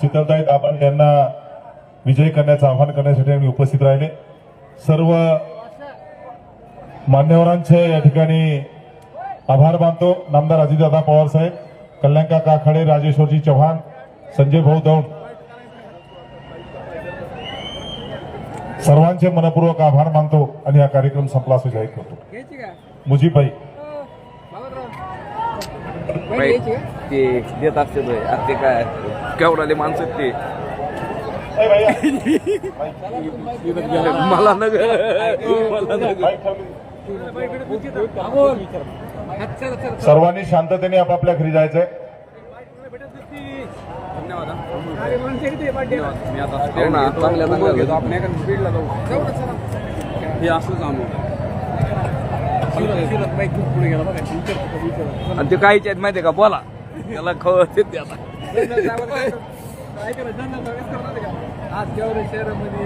शीतलताई दाभाडे यांना विजयी करण्याचं आवाहन करण्यासाठी आम्ही उपस्थित राहिले. सर्व मान्यवरांचे या ठिकाणी आभार मानतो. नामदार अजितदादा पवार साहेब, कल्याणकाका आखाडे, राजेश्वरजी चव्हाण, संजय भाऊ दौंड, सर्वांचे मनपूर्वक आभार मानतो आणि हा कार्यक्रम संपला असं जाहीर करतो. मुजीबाई ते देत असते ते काय केवढाले माणसं ते मला सर्वांनी शांततेने आपापल्या घरी जायचंय. हे असंच आणि ते काहीच आहेत माहितीये का, बोला त्याला खवळते ते आता. आज गेवराई शहरामध्ये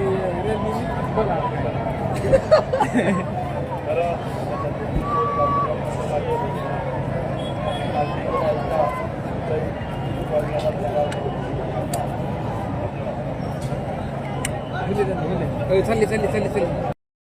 चालली